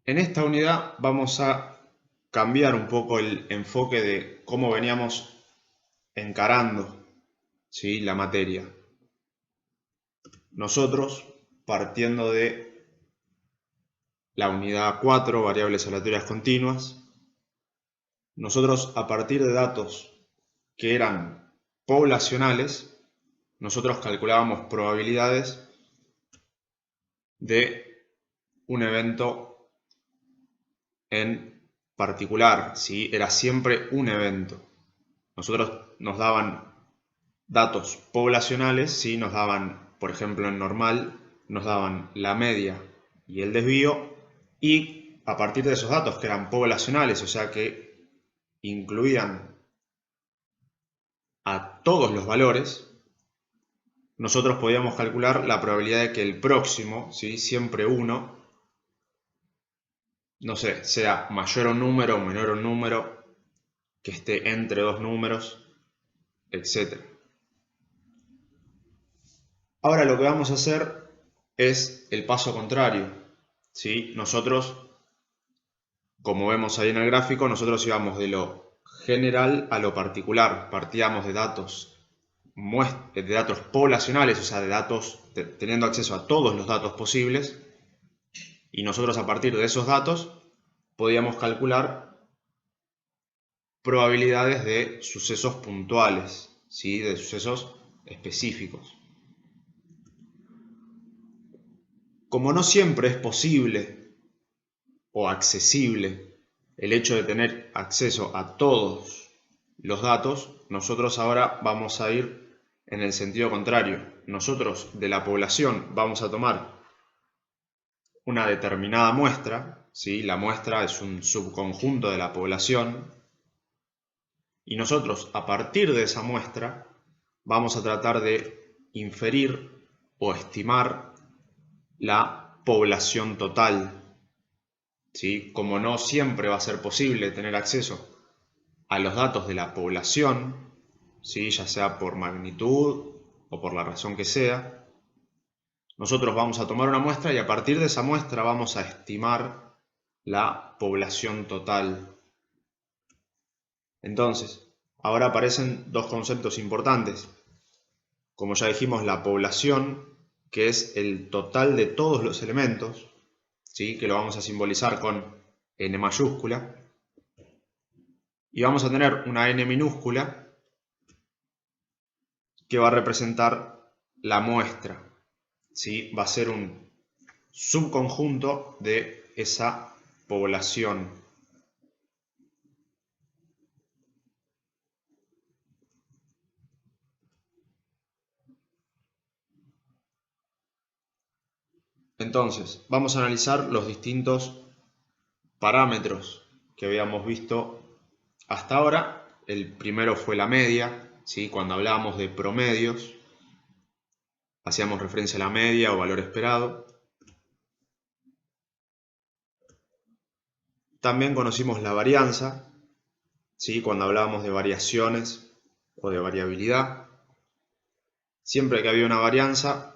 En esta unidad vamos a cambiar un poco el enfoque de cómo veníamos encarando, ¿sí?, la materia. Nosotros, partiendo de la unidad 4, variables aleatorias continuas, nosotros a partir de datos que eran poblacionales, nosotros calculábamos probabilidades de un evento en particular, ¿sí? Era siempre un evento. Nosotros nos daban datos poblacionales, ¿sí? Nos daban, por ejemplo, en normal, nos daban la media y el desvío, y a partir de esos datos que eran poblacionales, o sea que incluían a todos los valores, nosotros podíamos calcular la probabilidad de que el próximo, ¿sí?, siempre 1, no sé, sea mayor a un número o menor a un número, que esté entre dos números, etc. Ahora lo que vamos a hacer es el paso contrario, ¿sí? Nosotros, como vemos ahí en el gráfico, nosotros íbamos de lo general a lo particular. Partíamos de datos poblacionales, o sea, de datos teniendo acceso a todos los datos posibles, y nosotros a partir de esos datos podíamos calcular probabilidades de sucesos puntuales, ¿sí?, de sucesos específicos. Como no siempre es posible o accesible el hecho de tener acceso a todos los datos, nosotros ahora vamos a ir en el sentido contrario. Nosotros de la población vamos a tomar una determinada muestra, ¿sí? La muestra es un subconjunto de la población, y nosotros a partir de esa muestra vamos a tratar de inferir o estimar la población total, ¿sí? Como no siempre va a ser posible tener acceso a los datos de la población, ¿sí?, ya sea por magnitud o por la razón que sea, nosotros vamos a tomar una muestra y a partir de esa muestra vamos a estimar la población total. Entonces, ahora aparecen dos conceptos importantes. Como ya dijimos, la población, que es el total de todos los elementos, ¿sí?, que lo vamos a simbolizar con n mayúscula. Y vamos a tener una n minúscula que va a representar la muestra, ¿sí? Va a ser un subconjunto de esa población. Entonces, vamos a analizar los distintos parámetros que habíamos visto hasta ahora. El primero fue la media, ¿sí? Cuando hablábamos de promedios, hacíamos referencia a la media o valor esperado. También conocimos la varianza, ¿sí?, cuando hablábamos de variaciones o de variabilidad. Siempre que había una varianza,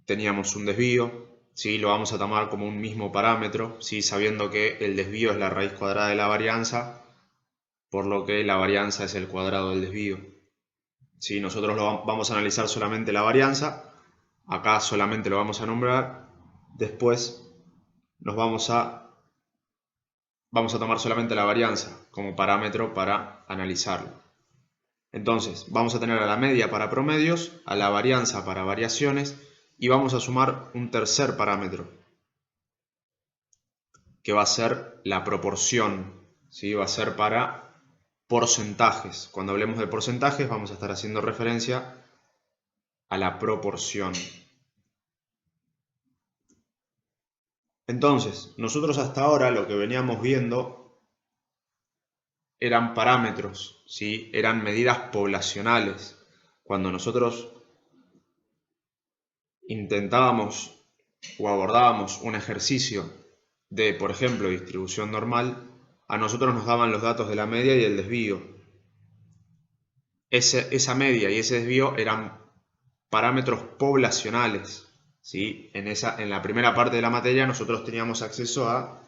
teníamos un desvío, ¿sí? Lo vamos a tomar como un mismo parámetro, ¿sí?, sabiendo que el desvío es la raíz cuadrada de la varianza, por lo que la varianza es el cuadrado del desvío. ¿Sí? Nosotros vamos a analizar solamente la varianza, acá solamente lo vamos a nombrar, después vamos a tomar solamente la varianza como parámetro para analizarlo. Entonces, vamos a tener a la media para promedios, a la varianza para variaciones, y vamos a sumar un tercer parámetro, que va a ser la proporción, ¿sí? Va a ser para porcentajes. Cuando hablemos de porcentajes vamos a estar haciendo referencia a la proporción. Entonces, nosotros hasta ahora lo que veníamos viendo eran parámetros, ¿sí? Eran medidas poblacionales. Cuando nosotros intentábamos o abordábamos un ejercicio de, por ejemplo, distribución normal, a nosotros nos daban los datos de la media y el desvío. Esa media y ese desvío eran parámetros poblacionales, ¿sí? En la primera parte de la materia nosotros teníamos acceso a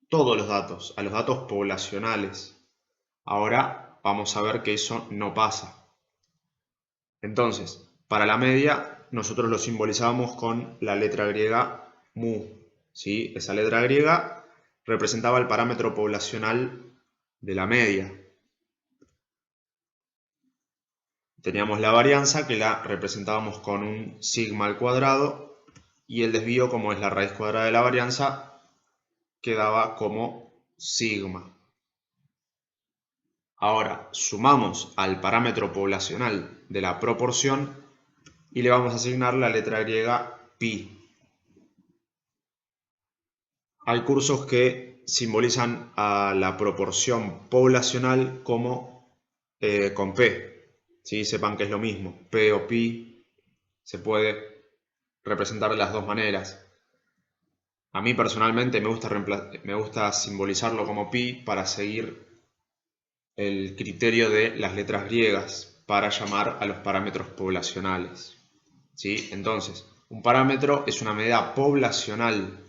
todos los datos, a los datos poblacionales. Ahora vamos a ver que eso no pasa. Entonces, para la media, nosotros lo simbolizábamos con la letra griega mu, ¿sí? Esa letra griega representaba el parámetro poblacional de la media. Teníamos la varianza que la representábamos con un sigma al cuadrado y el desvío, como es la raíz cuadrada de la varianza, quedaba como sigma. Ahora sumamos al parámetro poblacional de la proporción y le vamos a asignar la letra griega pi. Hay cursos que simbolizan a la proporción poblacional como con P. ¿Sí? Sepan que es lo mismo. P o pi se puede representar de las dos maneras. A mí personalmente me gusta simbolizarlo como pi para seguir el criterio de las letras griegas para llamar a los parámetros poblacionales. ¿Sí? Entonces, un parámetro es una medida poblacional.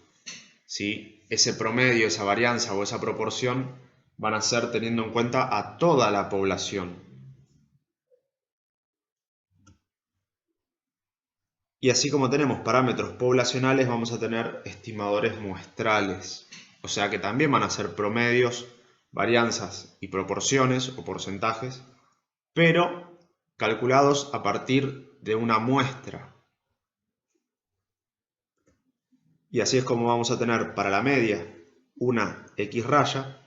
¿Sí? Ese promedio, esa varianza o esa proporción van a ser teniendo en cuenta a toda la población. Y así como tenemos parámetros poblacionales, vamos a tener estimadores muestrales. O sea que también van a ser promedios, varianzas y proporciones o porcentajes, pero calculados a partir de una muestra. Y así es como vamos a tener para la media una X raya,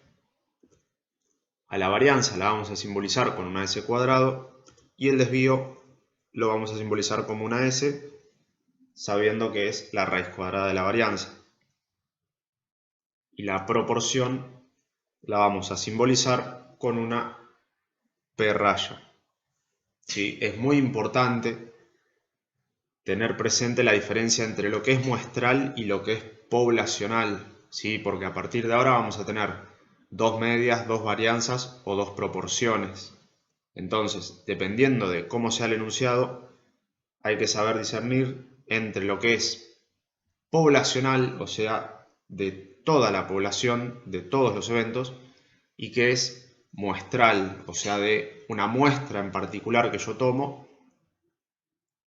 a la varianza la vamos a simbolizar con una S cuadrado y el desvío lo vamos a simbolizar como una S, sabiendo que es la raíz cuadrada de la varianza. Y la proporción la vamos a simbolizar con una P raya. ¿Sí? Es muy importante tener presente la diferencia entre lo que es muestral y lo que es poblacional, ¿sí? Porque a partir de ahora vamos a tener dos medias, dos varianzas o dos proporciones. Entonces, dependiendo de cómo sea el enunciado, hay que saber discernir entre lo que es poblacional, o sea, de toda la población, de todos los eventos, y que es muestral, o sea, de una muestra en particular que yo tomo,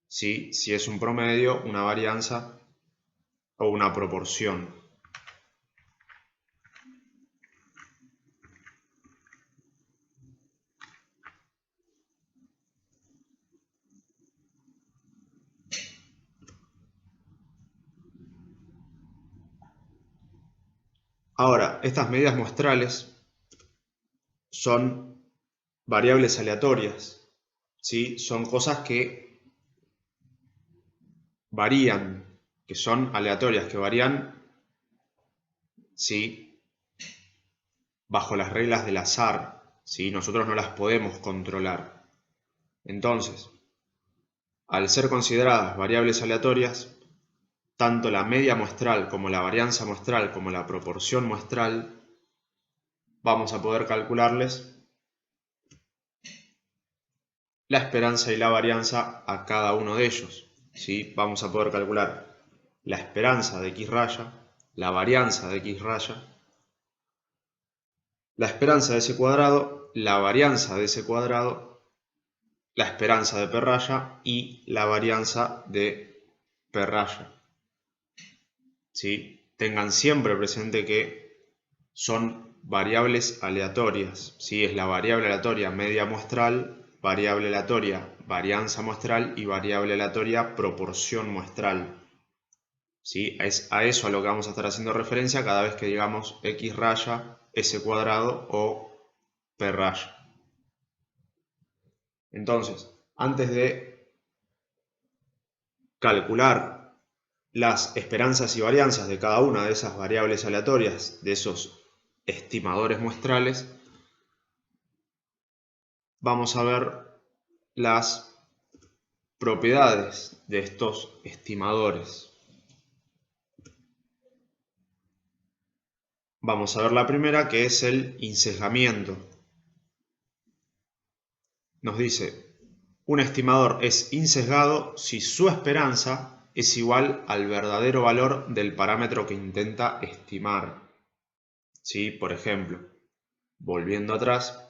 ¿sí? Si es un promedio, una varianza o una proporción. Ahora, estas medidas muestrales son variables aleatorias, ¿sí? Son cosas que varían, que son aleatorias, que varían, ¿sí? Bajo las reglas del azar, ¿sí? Nosotros no las podemos controlar. Entonces, al ser consideradas variables aleatorias, tanto la media muestral como la varianza muestral como la proporción muestral, vamos a poder calcularles la esperanza y la varianza a cada uno de ellos, ¿sí? Vamos a poder calcular la esperanza de X raya, la varianza de X raya, la esperanza de ese cuadrado, la varianza de ese cuadrado, la esperanza de P raya y la varianza de P raya. ¿Sí? Tengan siempre presente que son variables aleatorias. ¿Sí? Es la variable aleatoria media muestral, variable aleatoria varianza muestral y variable aleatoria proporción muestral. ¿Sí? Es a eso a lo que vamos a estar haciendo referencia cada vez que digamos X raya, S cuadrado o P raya. Entonces, antes de calcular las esperanzas y varianzas de cada una de esas variables aleatorias, de esos estimadores muestrales, vamos a ver las propiedades de estos estimadores. Vamos a ver la primera, que es el insesgamiento. Nos dice, un estimador es insesgado si su esperanza es igual al verdadero valor del parámetro que intenta estimar. ¿Sí? Por ejemplo, volviendo atrás,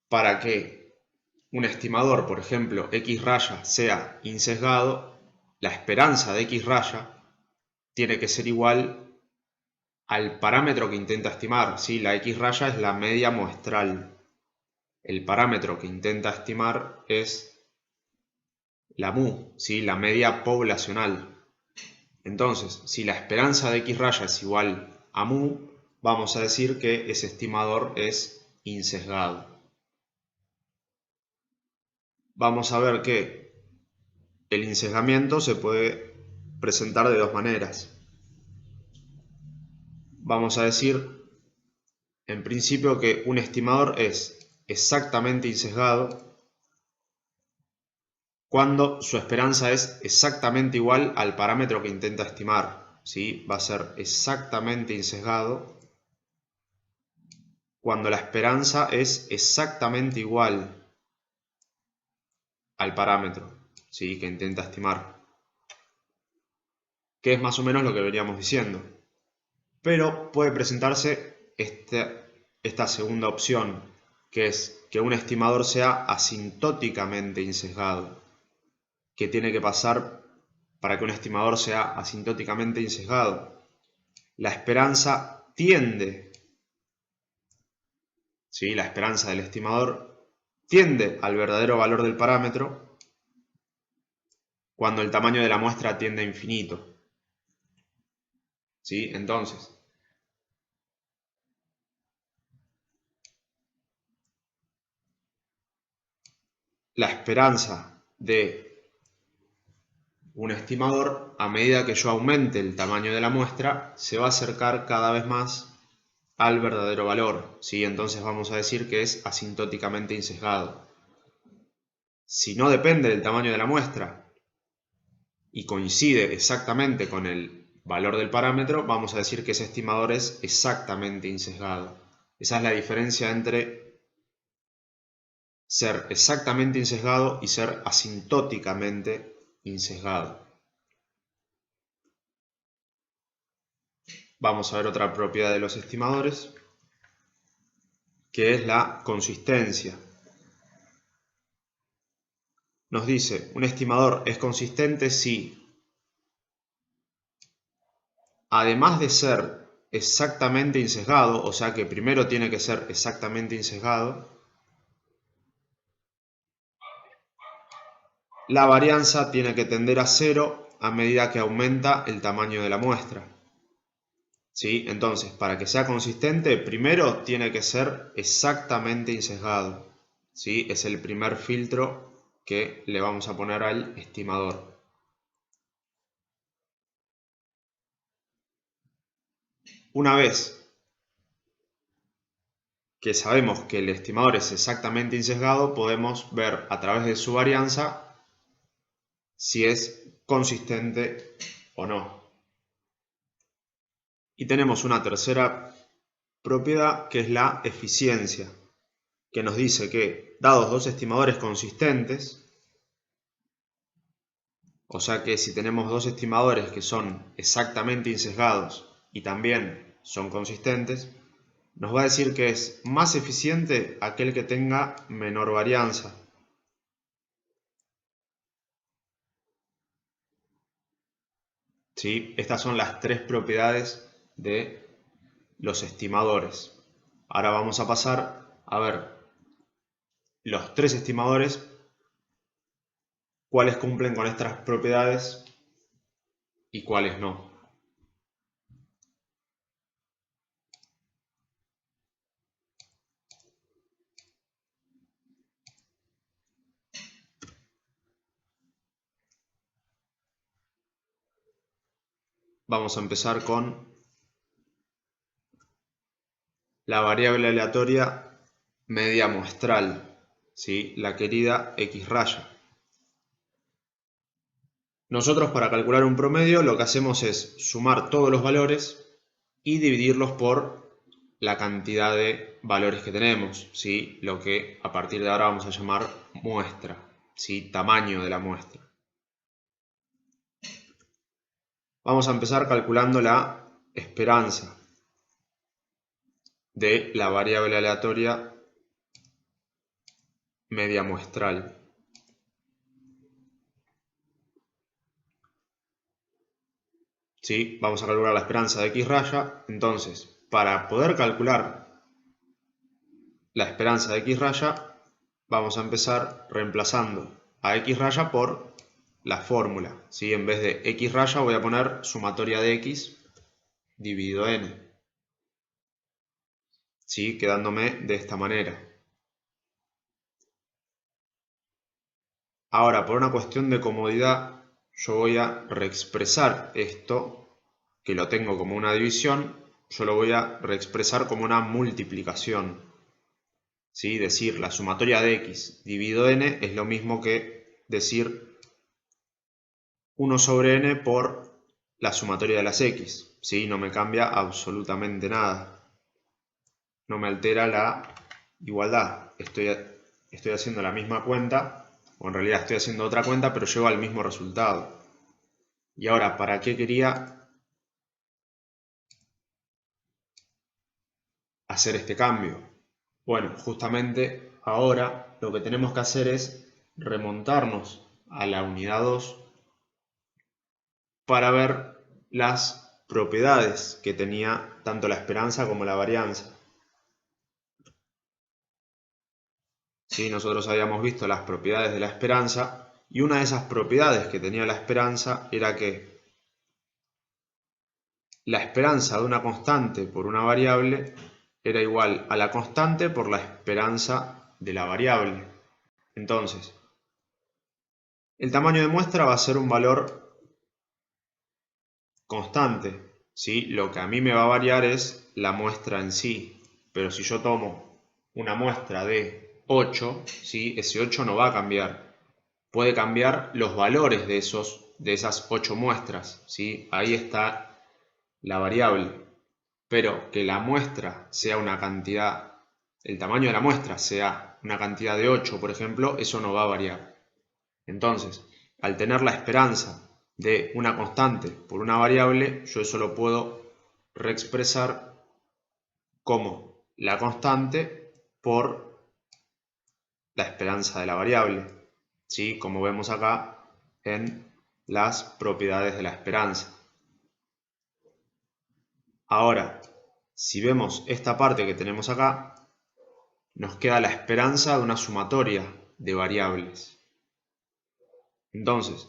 para que un estimador, por ejemplo, X raya sea insesgado, la esperanza de X raya tiene que ser igual al parámetro que intenta estimar. ¿Sí? La X raya es la media muestral. El parámetro que intenta estimar es la mu, ¿sí? La media poblacional. Entonces, si la esperanza de X raya es igual a mu, vamos a decir que ese estimador es insesgado. Vamos a ver que el insesgamiento se puede presentar de dos maneras. Vamos a decir, en principio, que un estimador es exactamente insesgado cuando su esperanza es exactamente igual al parámetro que intenta estimar. ¿Sí? Va a ser exactamente insesgado cuando la esperanza es exactamente igual al parámetro, ¿sí? Que intenta estimar. Que es más o menos lo que veníamos diciendo. Pero puede presentarse esta segunda opción, que es que un estimador sea asintóticamente insesgado. ¿Qué tiene que pasar para que un estimador sea asintóticamente insesgado? La esperanza tiende, ¿sí? La esperanza del estimador tiende al verdadero valor del parámetro cuando el tamaño de la muestra tiende a infinito. ¿Sí? Entonces, la esperanza de un estimador, a medida que yo aumente el tamaño de la muestra, se va a acercar cada vez más al verdadero valor, ¿sí? Entonces vamos a decir que es asintóticamente insesgado. Si no depende del tamaño de la muestra y coincide exactamente con el valor del parámetro, vamos a decir que ese estimador es exactamente insesgado. Esa es la diferencia entre ser exactamente insesgado y ser asintóticamente insesgado. Vamos a ver otra propiedad de los estimadores, que es la consistencia. Nos dice, un estimador es consistente si, además de ser exactamente insesgado, o sea que primero tiene que ser exactamente insesgado, la varianza tiene que tender a cero a medida que aumenta el tamaño de la muestra. ¿Sí? Entonces, para que sea consistente, primero tiene que ser exactamente insesgado. ¿Sí? Es el primer filtro que le vamos a poner al estimador. Una vez que sabemos que el estimador es exactamente insesgado, podemos ver a través de su varianza si es consistente o no. Y tenemos una tercera propiedad que es la eficiencia, que nos dice que dados dos estimadores consistentes, o sea que si tenemos dos estimadores que son exactamente insesgados y también son consistentes, nos va a decir que es más eficiente aquel que tenga menor varianza. ¿Sí? Estas son las tres propiedades de los estimadores. Ahora vamos a pasar a ver los tres estimadores, cuáles cumplen con estas propiedades y cuáles no. Vamos a empezar con la variable aleatoria media muestral, ¿sí? La querida X raya. Nosotros para calcular un promedio lo que hacemos es sumar todos los valores y dividirlos por la cantidad de valores que tenemos, ¿sí? Lo que a partir de ahora vamos a llamar muestra, ¿sí? Tamaño de la muestra. Vamos a empezar calculando la esperanza de la variable aleatoria media muestral. ¿Sí? Vamos a calcular la esperanza de x raya. Entonces, para poder calcular la esperanza de x raya, vamos a empezar reemplazando a x raya por la fórmula. ¿Sí? En vez de x raya voy a poner sumatoria de x dividido n. ¿Sí? Quedándome de esta manera. Ahora, por una cuestión de comodidad, yo voy a reexpresar esto, que lo tengo como una división, yo lo voy a reexpresar como una multiplicación. ¿Sí? Decir la sumatoria de x dividido n es lo mismo que decir 1 sobre n por la sumatoria de las x. ¿Sí? No me cambia absolutamente nada. No me altera la igualdad. Estoy haciendo la misma cuenta, o en realidad estoy haciendo otra cuenta, pero llego al mismo resultado. Y ahora, ¿para qué quería hacer este cambio? Bueno, justamente ahora lo que tenemos que hacer es remontarnos a la unidad 2 para ver las propiedades que tenía tanto la esperanza como la varianza. ¿Sí? Nosotros habíamos visto las propiedades de la esperanza y una de esas propiedades que tenía la esperanza era que la esperanza de una constante por una variable era igual a la constante por la esperanza de la variable. Entonces, el tamaño de muestra va a ser un valor constante, ¿sí? Lo que a mí me va a variar es la muestra en sí, pero si yo tomo una muestra de 8, ¿sí? Ese 8 no va a cambiar. Puede cambiar los valores de esas 8 muestras, ¿sí? Ahí está la variable. Pero que la muestra sea una cantidad, el tamaño de la muestra sea una cantidad de 8, por ejemplo, eso no va a variar. Entonces, al tener la esperanza de una constante por una variable, yo eso lo puedo reexpresar como la constante por la esperanza de la variable, ¿sí? Como vemos acá en las propiedades de la esperanza. Ahora, si vemos esta parte que tenemos acá, nos queda la esperanza de una sumatoria de variables. Entonces,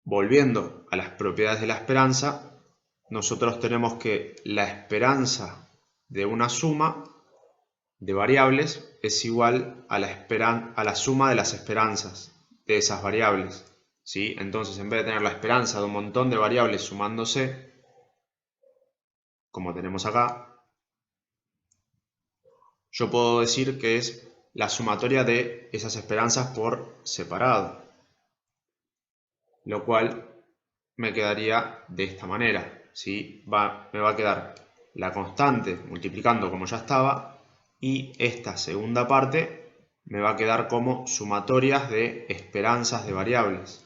volviendo a las propiedades de la esperanza, nosotros tenemos que la esperanza de una suma de variables es igual a la suma de las esperanzas de esas variables. ¿Sí? Entonces, en vez de tener la esperanza de un montón de variables sumándose, como tenemos acá, yo puedo decir que es la sumatoria de esas esperanzas por separado, lo cual me quedaría de esta manera, ¿sí? Me va a quedar la constante multiplicando como ya estaba y esta segunda parte me va a quedar como sumatorias de esperanzas de variables.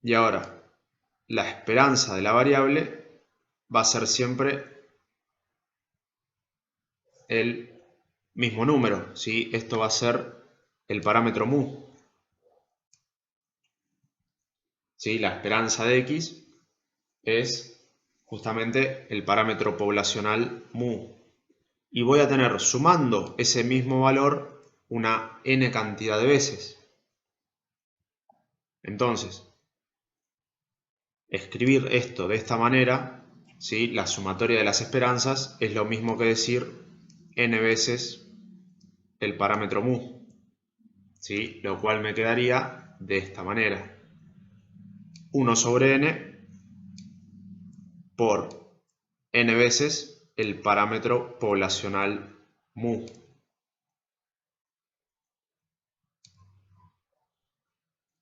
Y ahora, la esperanza de la variable va a ser siempre el mismo número, ¿sí? Esto va a ser el parámetro mu. ¿Sí? La esperanza de x es justamente el parámetro poblacional mu. Y voy a tener sumando ese mismo valor una n cantidad de veces. Entonces, escribir esto de esta manera, ¿sí? La sumatoria de las esperanzas es lo mismo que decir n veces el parámetro mu, ¿sí? Lo cual me quedaría de esta manera. 1 sobre n por n veces el parámetro poblacional mu.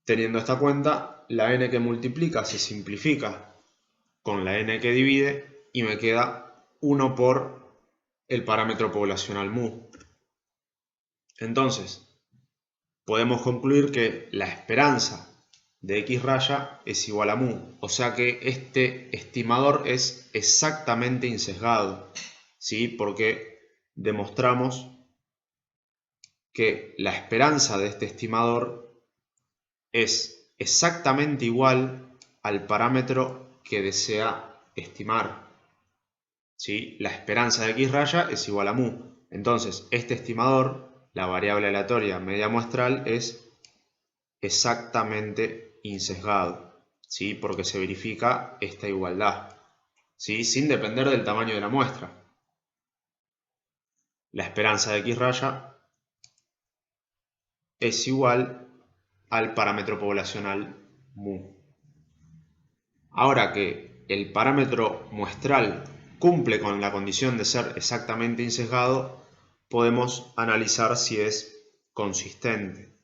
Teniendo esta cuenta, la n que multiplica se simplifica con la n que divide y me queda 1 por el parámetro poblacional mu. Entonces, podemos concluir que la esperanza de x raya es igual a mu, o sea que este estimador es exactamente insesgado, ¿sí? Porque demostramos que la esperanza de este estimador es exactamente igual al parámetro que desea estimar, ¿sí? La esperanza de x raya es igual a mu. Entonces, este estimador, la variable aleatoria media muestral, es exactamente insesgado, ¿sí? Porque se verifica esta igualdad, ¿sí? Sin depender del tamaño de la muestra. La esperanza de x raya es igual al parámetro poblacional mu. Ahora que el parámetro muestral cumple con la condición de ser exactamente insesgado, podemos analizar si es consistente.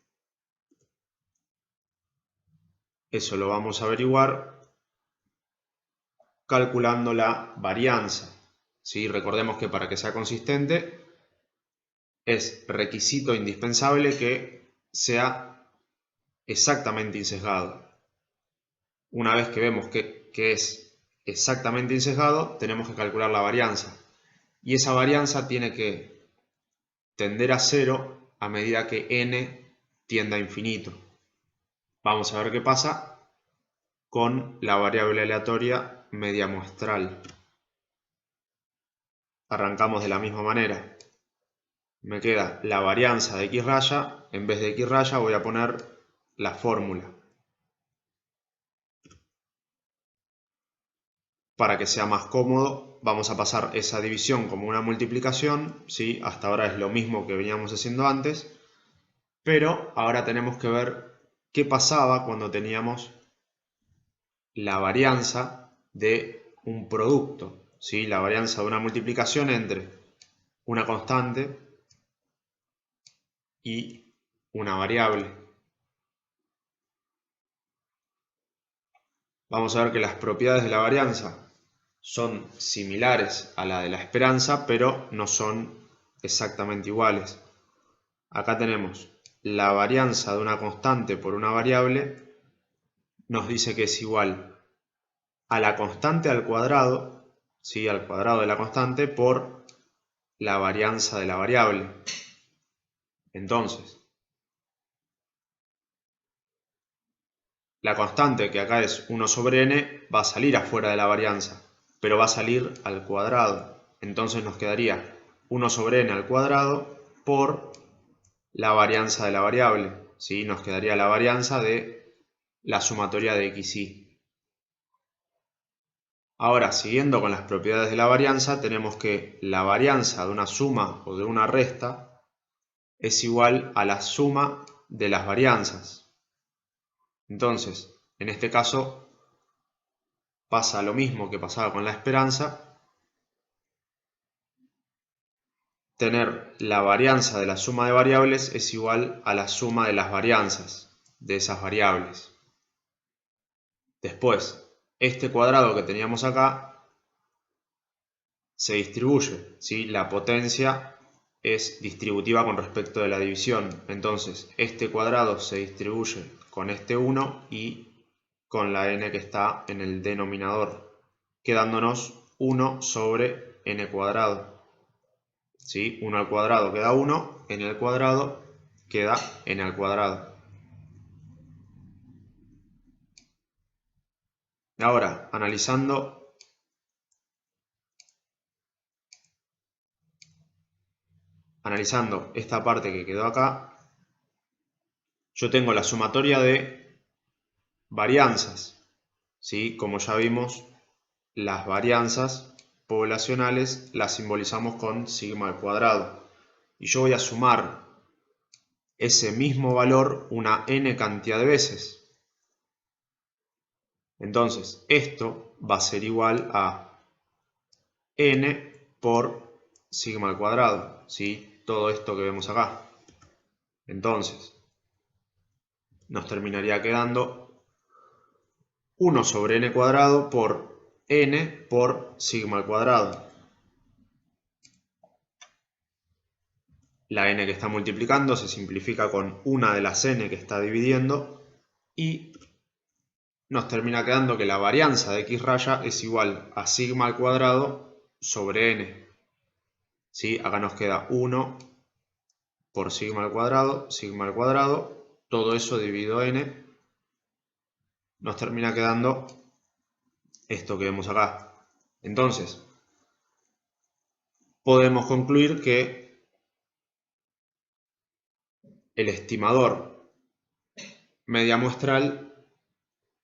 Eso lo vamos a averiguar calculando la varianza, ¿sí? Recordemos que para que sea consistente es requisito indispensable que sea exactamente insesgado. Una vez que vemos que es exactamente insesgado, tenemos que calcular la varianza. Y esa varianza tiene que tender a 0 a medida que n tienda a infinito. Vamos a ver qué pasa con la variable aleatoria media muestral. Arrancamos de la misma manera. Me queda la varianza de x raya. En vez de x raya voy a poner la fórmula. Para que sea más cómodo, vamos a pasar esa división como una multiplicación, ¿sí? Hasta ahora es lo mismo que veníamos haciendo antes, pero ahora tenemos que ver qué pasaba cuando teníamos la varianza de un producto, ¿sí? La varianza de una multiplicación entre una constante y una variable. Vamos a ver que las propiedades de la varianza son similares a la de la esperanza, pero no son exactamente iguales. Acá tenemos la varianza de una constante por una variable, nos dice que es igual a la constante al cuadrado, ¿sí? Al cuadrado de la constante por la varianza de la variable. Entonces, la constante, que acá es 1 sobre n, va a salir afuera de la varianza, pero va a salir al cuadrado. Entonces nos quedaría 1 sobre n al cuadrado por la varianza de la variable, ¿sí? Nos quedaría la varianza de la sumatoria de x y. Ahora, siguiendo con las propiedades de la varianza, tenemos que la varianza de una suma o de una resta es igual a la suma de las varianzas. Entonces, en este caso, pasa lo mismo que pasaba con la esperanza. Tener la varianza de la suma de variables es igual a la suma de las varianzas de esas variables. Después, este cuadrado que teníamos acá se distribuye, ¿sí? La potencia es distributiva con respecto de la división. Entonces, este cuadrado se distribuye con este 1 y con la n que está en el denominador, quedándonos 1 sobre n cuadrado. ¿Sí? 1 al cuadrado queda 1, n al cuadrado queda n al cuadrado. Ahora, analizando esta parte que quedó acá, yo tengo la sumatoria de varianzas, ¿sí? Como ya vimos, las varianzas poblacionales las simbolizamos con sigma al cuadrado. Y yo voy a sumar ese mismo valor una n cantidad de veces. Entonces, esto va a ser igual a n por sigma al cuadrado, ¿sí? Todo esto que vemos acá. Entonces, nos terminaría quedando 1 sobre n cuadrado por n por sigma al cuadrado. La n que está multiplicando se simplifica con una de las n que está dividiendo y nos termina quedando que la varianza de x raya es igual a sigma al cuadrado sobre n. ¿Sí? Acá nos queda 1 por sigma al cuadrado, todo eso dividido n, nos termina quedando esto que vemos acá. Entonces, podemos concluir que el estimador media muestral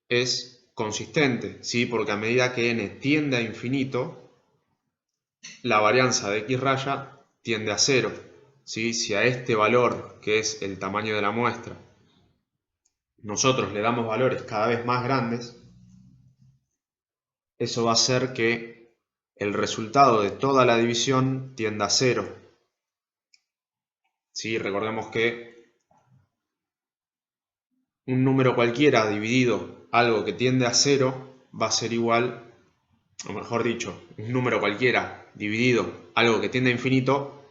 es consistente, ¿sí? Porque a medida que n tiende a infinito, la varianza de x raya tiende a 0. ¿Sí? Si a este valor, que es el tamaño de la muestra, nosotros le damos valores cada vez más grandes, eso va a hacer que el resultado de toda la división tienda a 0. ¿Sí? Recordemos que un número cualquiera dividido algo que tiende a 0 va a ser igual, o mejor dicho, un número cualquiera dividido algo que tiende a infinito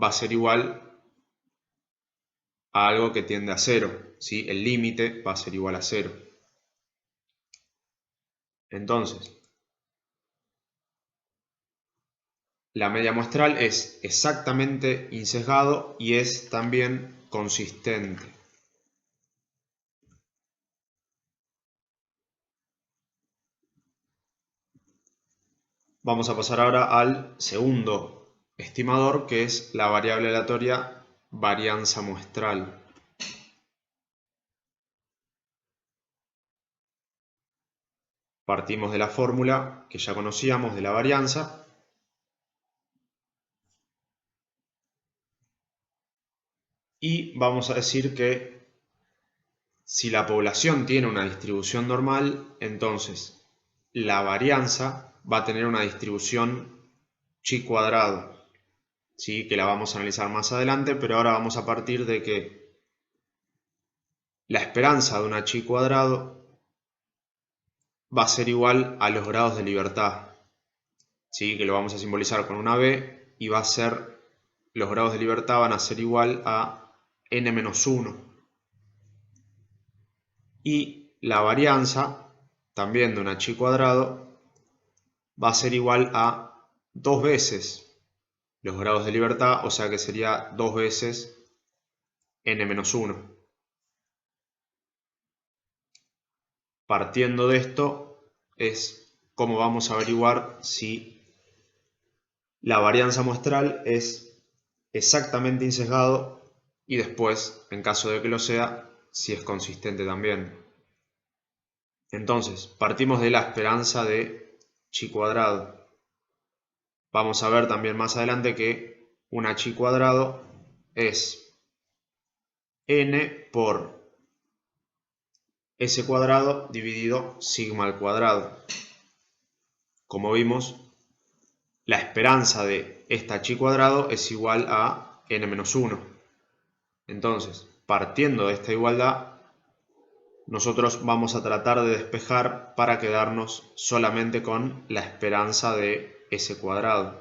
va a ser igual a algo que tiende a 0. ¿Sí? El límite va a ser igual a 0. Entonces, la media muestral es exactamente insesgado y es también consistente. Vamos a pasar ahora al segundo estimador, que es la variable aleatoria varianza muestral. Partimos de la fórmula que ya conocíamos de la varianza. Y vamos a decir que si la población tiene una distribución normal, entonces la varianza va a tener una distribución chi cuadrado, ¿sí? Que la vamos a analizar más adelante, pero ahora vamos a partir de que la esperanza de una chi cuadrado va a ser igual a los grados de libertad, ¿sí? Que lo vamos a simbolizar con una b y va a ser, los grados de libertad van a ser igual a n-1. Y la varianza, también de una chi cuadrado, va a ser igual a 2 veces los grados de libertad, o sea que sería 2 veces n-1. Partiendo de esto es cómo vamos a averiguar si la varianza muestral es exactamente insesgado y después, en caso de que lo sea, si es consistente también. Entonces, partimos de la esperanza de chi cuadrado. Vamos a ver también más adelante que una chi cuadrado es n por s cuadrado dividido sigma al cuadrado. Como vimos, la esperanza de esta chi cuadrado es igual a n-1. Entonces, partiendo de esta igualdad, nosotros vamos a tratar de despejar para quedarnos solamente con la esperanza de s cuadrado.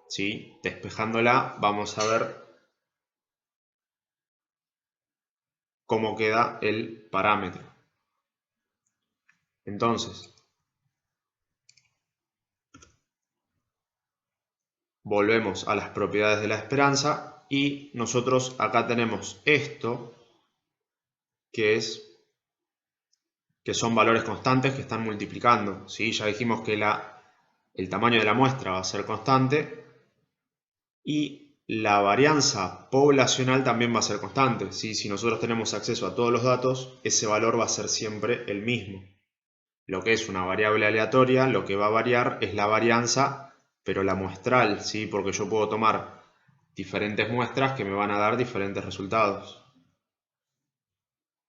¿Sí? Despejándola vamos a ver cómo queda el parámetro. Entonces, volvemos a las propiedades de la esperanza y nosotros acá tenemos esto, que son valores constantes que están multiplicando. ¿Sí? Ya dijimos que el tamaño de la muestra va a ser constante y la varianza poblacional también va a ser constante. ¿Sí? Si nosotros tenemos acceso a todos los datos, ese valor va a ser siempre el mismo. Lo que es una variable aleatoria, lo que va a variar es la varianza, pero la muestral, ¿sí? Porque yo puedo tomar diferentes muestras que me van a dar diferentes resultados.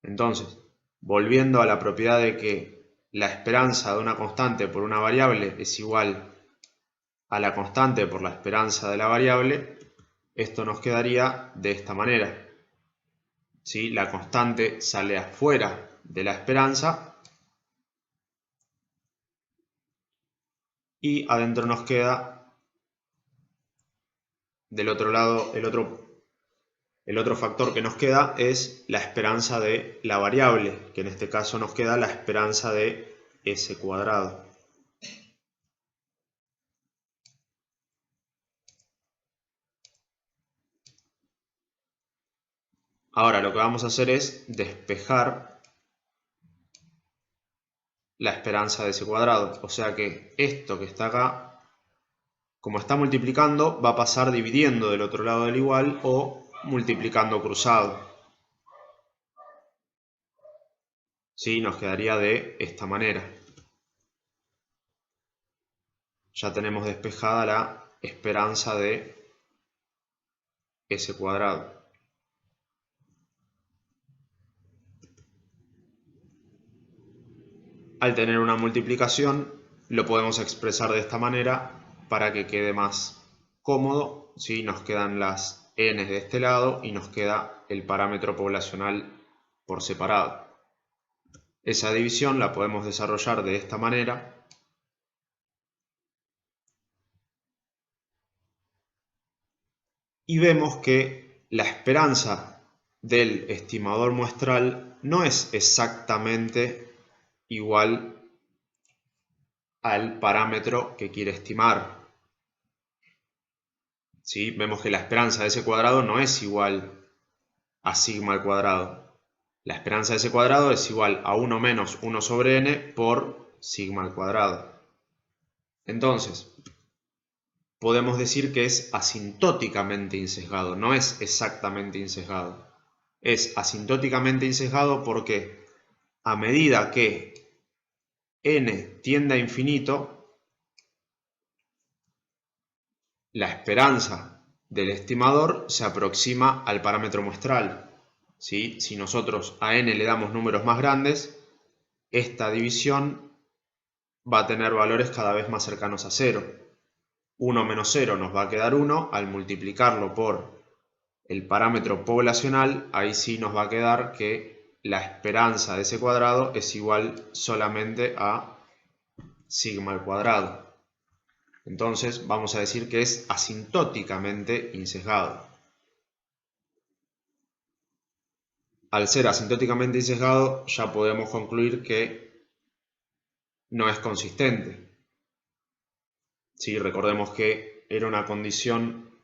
Entonces, volviendo a la propiedad de que la esperanza de una constante por una variable es igual a la constante por la esperanza de la variable, esto nos quedaría de esta manera. ¿Sí? La constante sale afuera de la esperanza y adentro nos queda del otro lado el otro El otro factor que nos queda es la esperanza de la variable, que en este caso nos queda la esperanza de S cuadrado. Ahora lo que vamos a hacer es despejar la esperanza de S cuadrado. O sea que esto que está acá, como está multiplicando, va a pasar dividiendo del otro lado del igual o multiplicando cruzado. ¿Sí? Nos quedaría de esta manera. Ya tenemos despejada la esperanza de S cuadrado. Al tener una multiplicación, lo podemos expresar de esta manera para que quede más cómodo. ¿Sí? Nos quedan las n de este lado y nos queda el parámetro poblacional por separado. Esa división la podemos desarrollar de esta manera. Y vemos que la esperanza del estimador muestral no es exactamente igual al parámetro que quiere estimar. ¿Sí? Vemos que la esperanza de ese cuadrado no es igual a sigma al cuadrado. La esperanza de ese cuadrado es igual a 1 menos 1 sobre n por sigma al cuadrado. Entonces, podemos decir que es asintóticamente insesgado, no es exactamente insesgado. Es asintóticamente insesgado porque a medida que n tiende a infinito, la esperanza del estimador se aproxima al parámetro muestral. ¿Sí? Si nosotros a n le damos números más grandes, esta división va a tener valores cada vez más cercanos a 0. 1 menos 0 nos va a quedar 1, al multiplicarlo por el parámetro poblacional, ahí sí nos va a quedar que la esperanza de ese cuadrado es igual solamente a sigma al cuadrado. Entonces vamos a decir que es asintóticamente insesgado. Al ser asintóticamente insesgado ya podemos concluir que no es consistente. Sí, recordemos que era una condición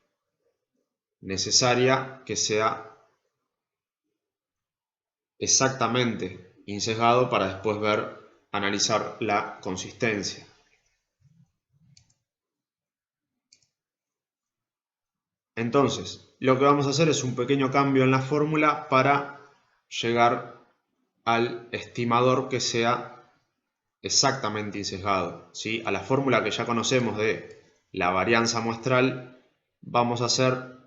necesaria que sea exactamente insesgado para después analizar la consistencia. Entonces, lo que vamos a hacer es un pequeño cambio en la fórmula para llegar al estimador que sea exactamente insesgado. ¿Sí? A la fórmula que ya conocemos de la varianza muestral, vamos a hacer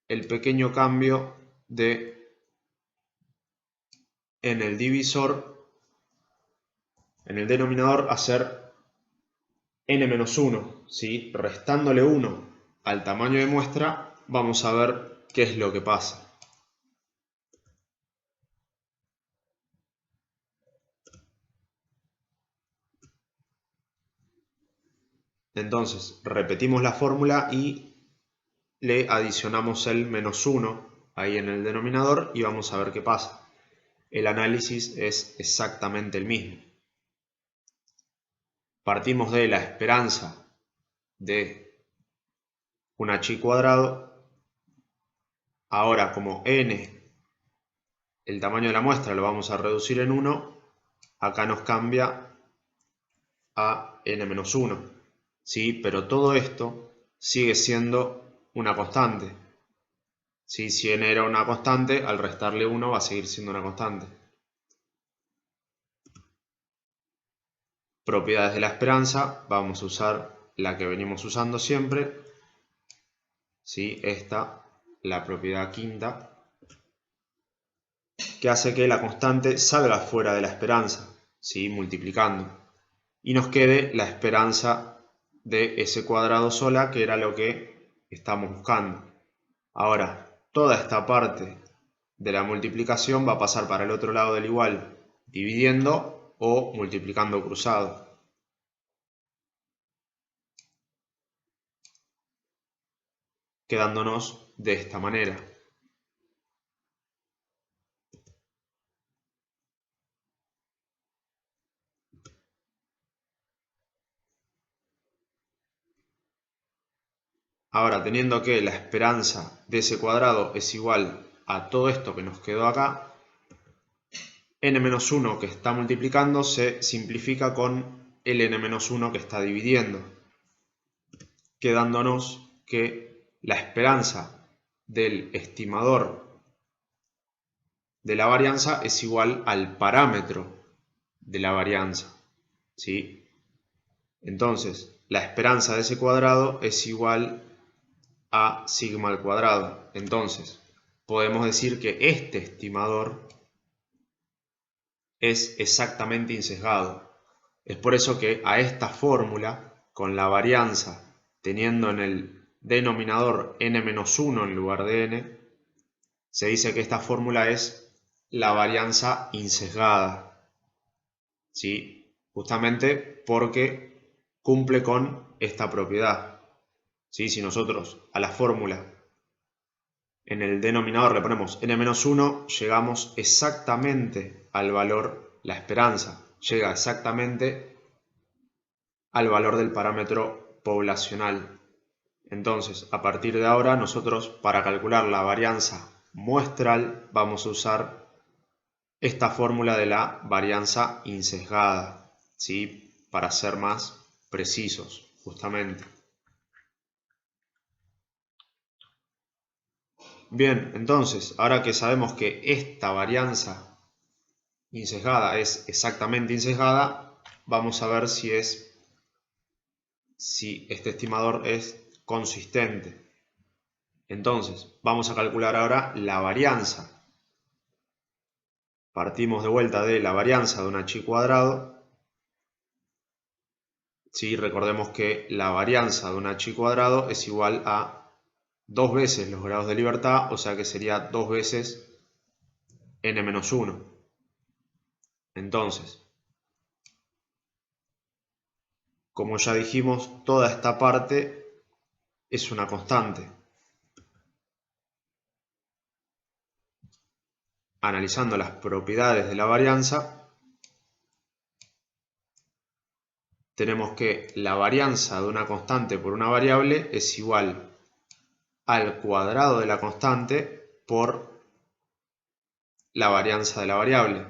el pequeño cambio de en el divisor, en el denominador, hacer n-1, ¿sí? Restándole 1 al tamaño de muestra, vamos a ver qué es lo que pasa. Entonces, repetimos la fórmula y le adicionamos el -1 ahí en el denominador y vamos a ver qué pasa. El análisis es exactamente el mismo. Partimos de la esperanza de un h cuadrado. Ahora, como n, el tamaño de la muestra lo vamos a reducir en 1, acá nos cambia a n-1. ¿Sí? Pero todo esto sigue siendo una constante. ¿Sí? Si n era una constante, al restarle 1 va a seguir siendo una constante. Propiedades de la esperanza, vamos a usar la que venimos usando siempre. ¿Sí? Esta, la propiedad quinta, que hace que la constante salga fuera de la esperanza, ¿sí? Multiplicando. Y nos quede la esperanza de S cuadrado sola, que era lo que estamos buscando. Ahora, toda esta parte de la multiplicación va a pasar para el otro lado del igual, dividiendo o multiplicando cruzado. Quedándonos de esta manera. Ahora, teniendo que la esperanza de ese cuadrado es igual a todo esto que nos quedó acá, n-1 que está multiplicando se simplifica con el n-1 que está dividiendo, quedándonos que la esperanza del estimador de la varianza es igual al parámetro de la varianza, ¿sí? Entonces, la esperanza de ese cuadrado es igual a sigma al cuadrado. Entonces, podemos decir que este estimador es exactamente insesgado. Es por eso que a esta fórmula, con la varianza teniendo en el denominador n-1 en lugar de n, se dice que esta fórmula es la varianza insesgada, ¿sí? Justamente porque cumple con esta propiedad, ¿sí? Si nosotros a la fórmula en el denominador le ponemos n-1, llegamos exactamente al valor, la esperanza llega exactamente al valor del parámetro poblacional. Entonces, a partir de ahora, nosotros para calcular la varianza muestral vamos a usar esta fórmula de la varianza insesgada, ¿sí? Para ser más precisos, justamente. Bien, entonces, ahora que sabemos que esta varianza insesgada es exactamente insesgada, vamos a ver si este estimador es consistente. Entonces, vamos a calcular ahora la varianza. Partimos de vuelta de la varianza de un h cuadrado. Sí, recordemos que la varianza de un h cuadrado es igual a 2 veces los grados de libertad, o sea que sería 2 veces n-1. Entonces, como ya dijimos, toda esta parte es una constante. Analizando las propiedades de la varianza, tenemos que la varianza de una constante por una variable es igual al cuadrado de la constante por la varianza de la variable.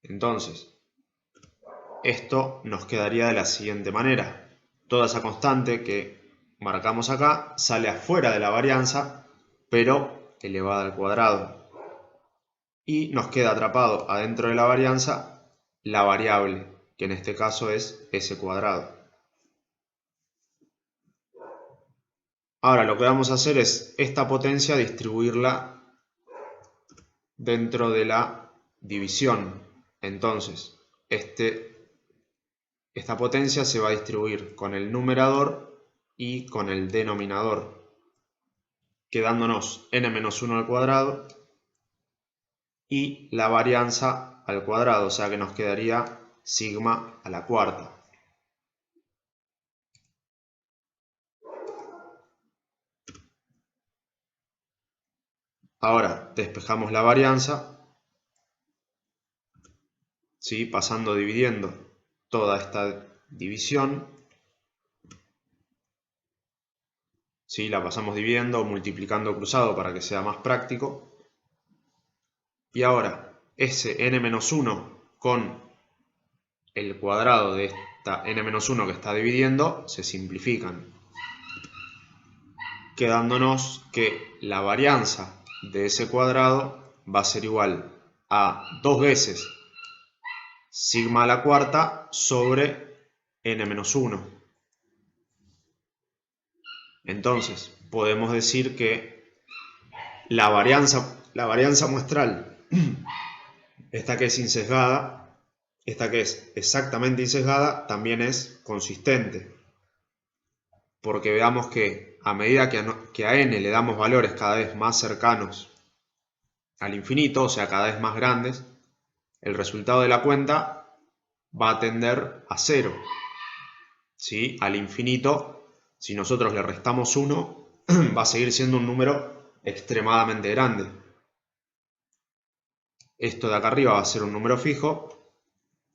Entonces, esto nos quedaría de la siguiente manera. Toda esa constante que marcamos acá sale afuera de la varianza, pero elevada al cuadrado. Y nos queda atrapado adentro de la varianza la variable, que en este caso es s cuadrado. Ahora lo que vamos a hacer es esta potencia distribuirla dentro de la división. Entonces, esta potencia se va a distribuir con el numerador y con el denominador, quedándonos n-1 al cuadrado y la varianza al cuadrado, o sea que nos quedaría sigma a la cuarta. Ahora despejamos la varianza, ¿sí? Pasando dividiendo toda esta división, ¿sí? La pasamos dividiendo o multiplicando cruzado para que sea más práctico. Y ahora ese n-1 con el cuadrado de esta n-1 que está dividiendo se simplifican, quedándonos que la varianza de ese cuadrado va a ser igual a 2 veces sigma a la cuarta sobre n-1. Entonces, podemos decir que la varianza muestral, esta que es insesgada, esta que es exactamente insesgada, también es consistente. Porque veamos que a medida que a n le damos valores cada vez más cercanos al infinito, o sea, cada vez más grandes, el resultado de la cuenta va a tender a 0. ¿Sí? Al infinito, si nosotros le restamos 1, va a seguir siendo un número extremadamente grande. Esto de acá arriba va a ser un número fijo.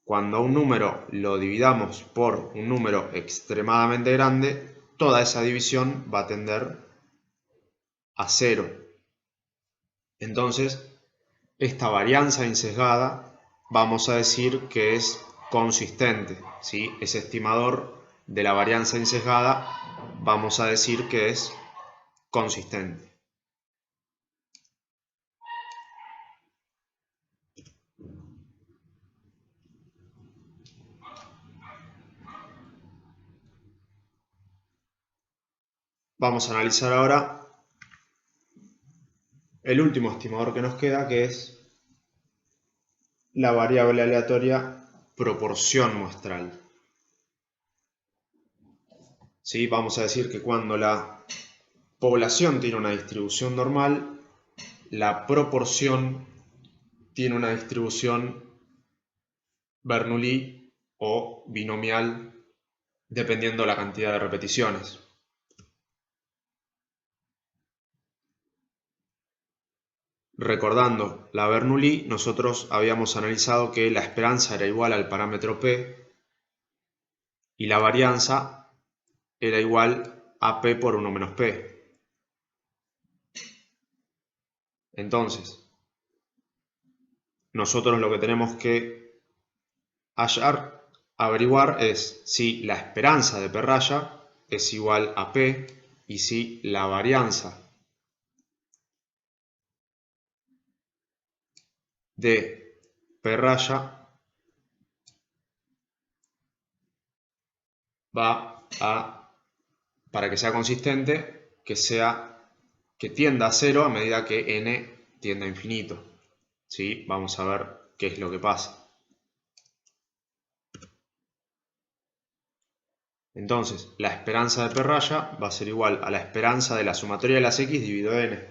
Cuando a un número lo dividamos por un número extremadamente grande, toda esa división va a tender a 0. Entonces, esta varianza insesgada vamos a decir que es consistente, ¿sí? Ese estimador de la varianza insesgada vamos a decir que es consistente. Vamos a analizar ahora el último estimador que nos queda, que es la variable aleatoria proporción muestral. ¿Sí? Vamos a decir que cuando la población tiene una distribución normal, la proporción tiene una distribución Bernoulli o binomial, dependiendo de la cantidad de repeticiones. Recordando la Bernoulli, nosotros habíamos analizado que la esperanza era igual al parámetro P y la varianza era igual a P por 1 menos P. Entonces, nosotros lo que tenemos que averiguar es si la esperanza de P raya es igual a P y si la varianza de P raya va a, para que sea consistente, que tienda a 0 a medida que n tienda a infinito. ¿Sí? Vamos a ver qué es lo que pasa. Entonces, la esperanza de P raya va a ser igual a la esperanza de la sumatoria de las x dividido n.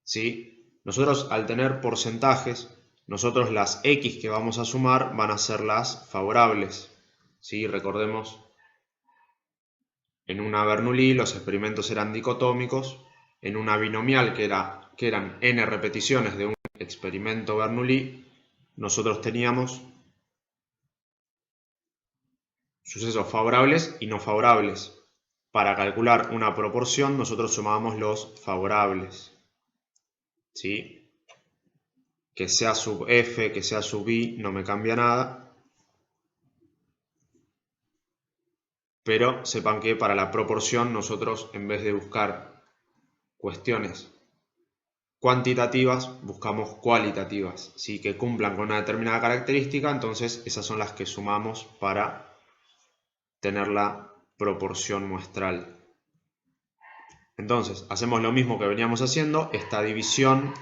¿Sí? Nosotros, al tener porcentajes, nosotros las x que vamos a sumar van a ser las favorables. ¿Sí? Recordemos, en una Bernoulli los experimentos eran dicotómicos, en una binomial que eran n repeticiones de un experimento Bernoulli, nosotros teníamos sucesos favorables y no favorables. Para calcular una proporción nosotros sumábamos los favorables. ¿Sí? Que sea sub f, que sea sub i, no me cambia nada. Pero sepan que para la proporción nosotros, en vez de buscar cuestiones cuantitativas, buscamos cualitativas, ¿sí? Que cumplan con una determinada característica, entonces esas son las que sumamos para tener la proporción muestral. Entonces, hacemos lo mismo que veníamos haciendo. Esta división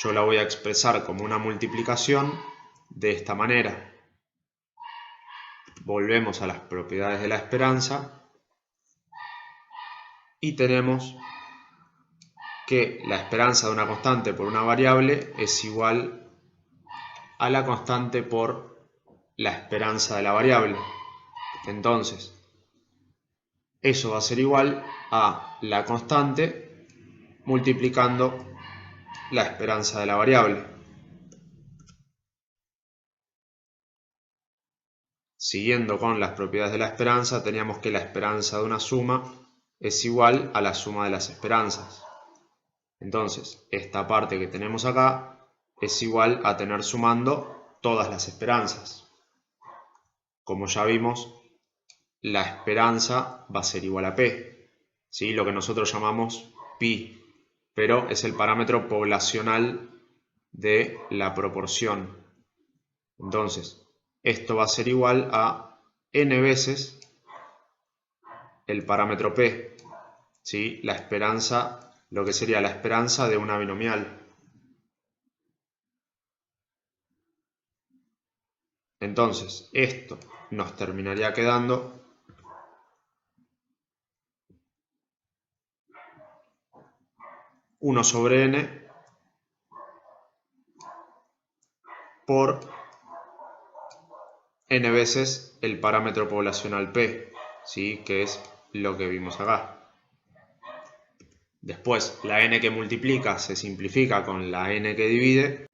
yo la voy a expresar como una multiplicación de esta manera. Volvemos a las propiedades de la esperanza y tenemos que la esperanza de una constante por una variable es igual a la constante por la esperanza de la variable. Entonces, eso va a ser igual a la constante multiplicando la esperanza de la variable. Siguiendo con las propiedades de la esperanza, teníamos que la esperanza de una suma es igual a la suma de las esperanzas. Entonces, esta parte que tenemos acá es igual a tener sumando todas las esperanzas. Como ya vimos, la esperanza va a ser igual a P, ¿sí? Lo que nosotros llamamos pi, pero es el parámetro poblacional de la proporción. Entonces, esto va a ser igual a n veces el parámetro P, ¿sí? La esperanza, lo que sería la esperanza de una binomial. Entonces, esto nos terminaría quedando uno sobre n por n veces el parámetro poblacional P, ¿sí? Que es lo que vimos acá. Después, la n que multiplica se simplifica con la n que divide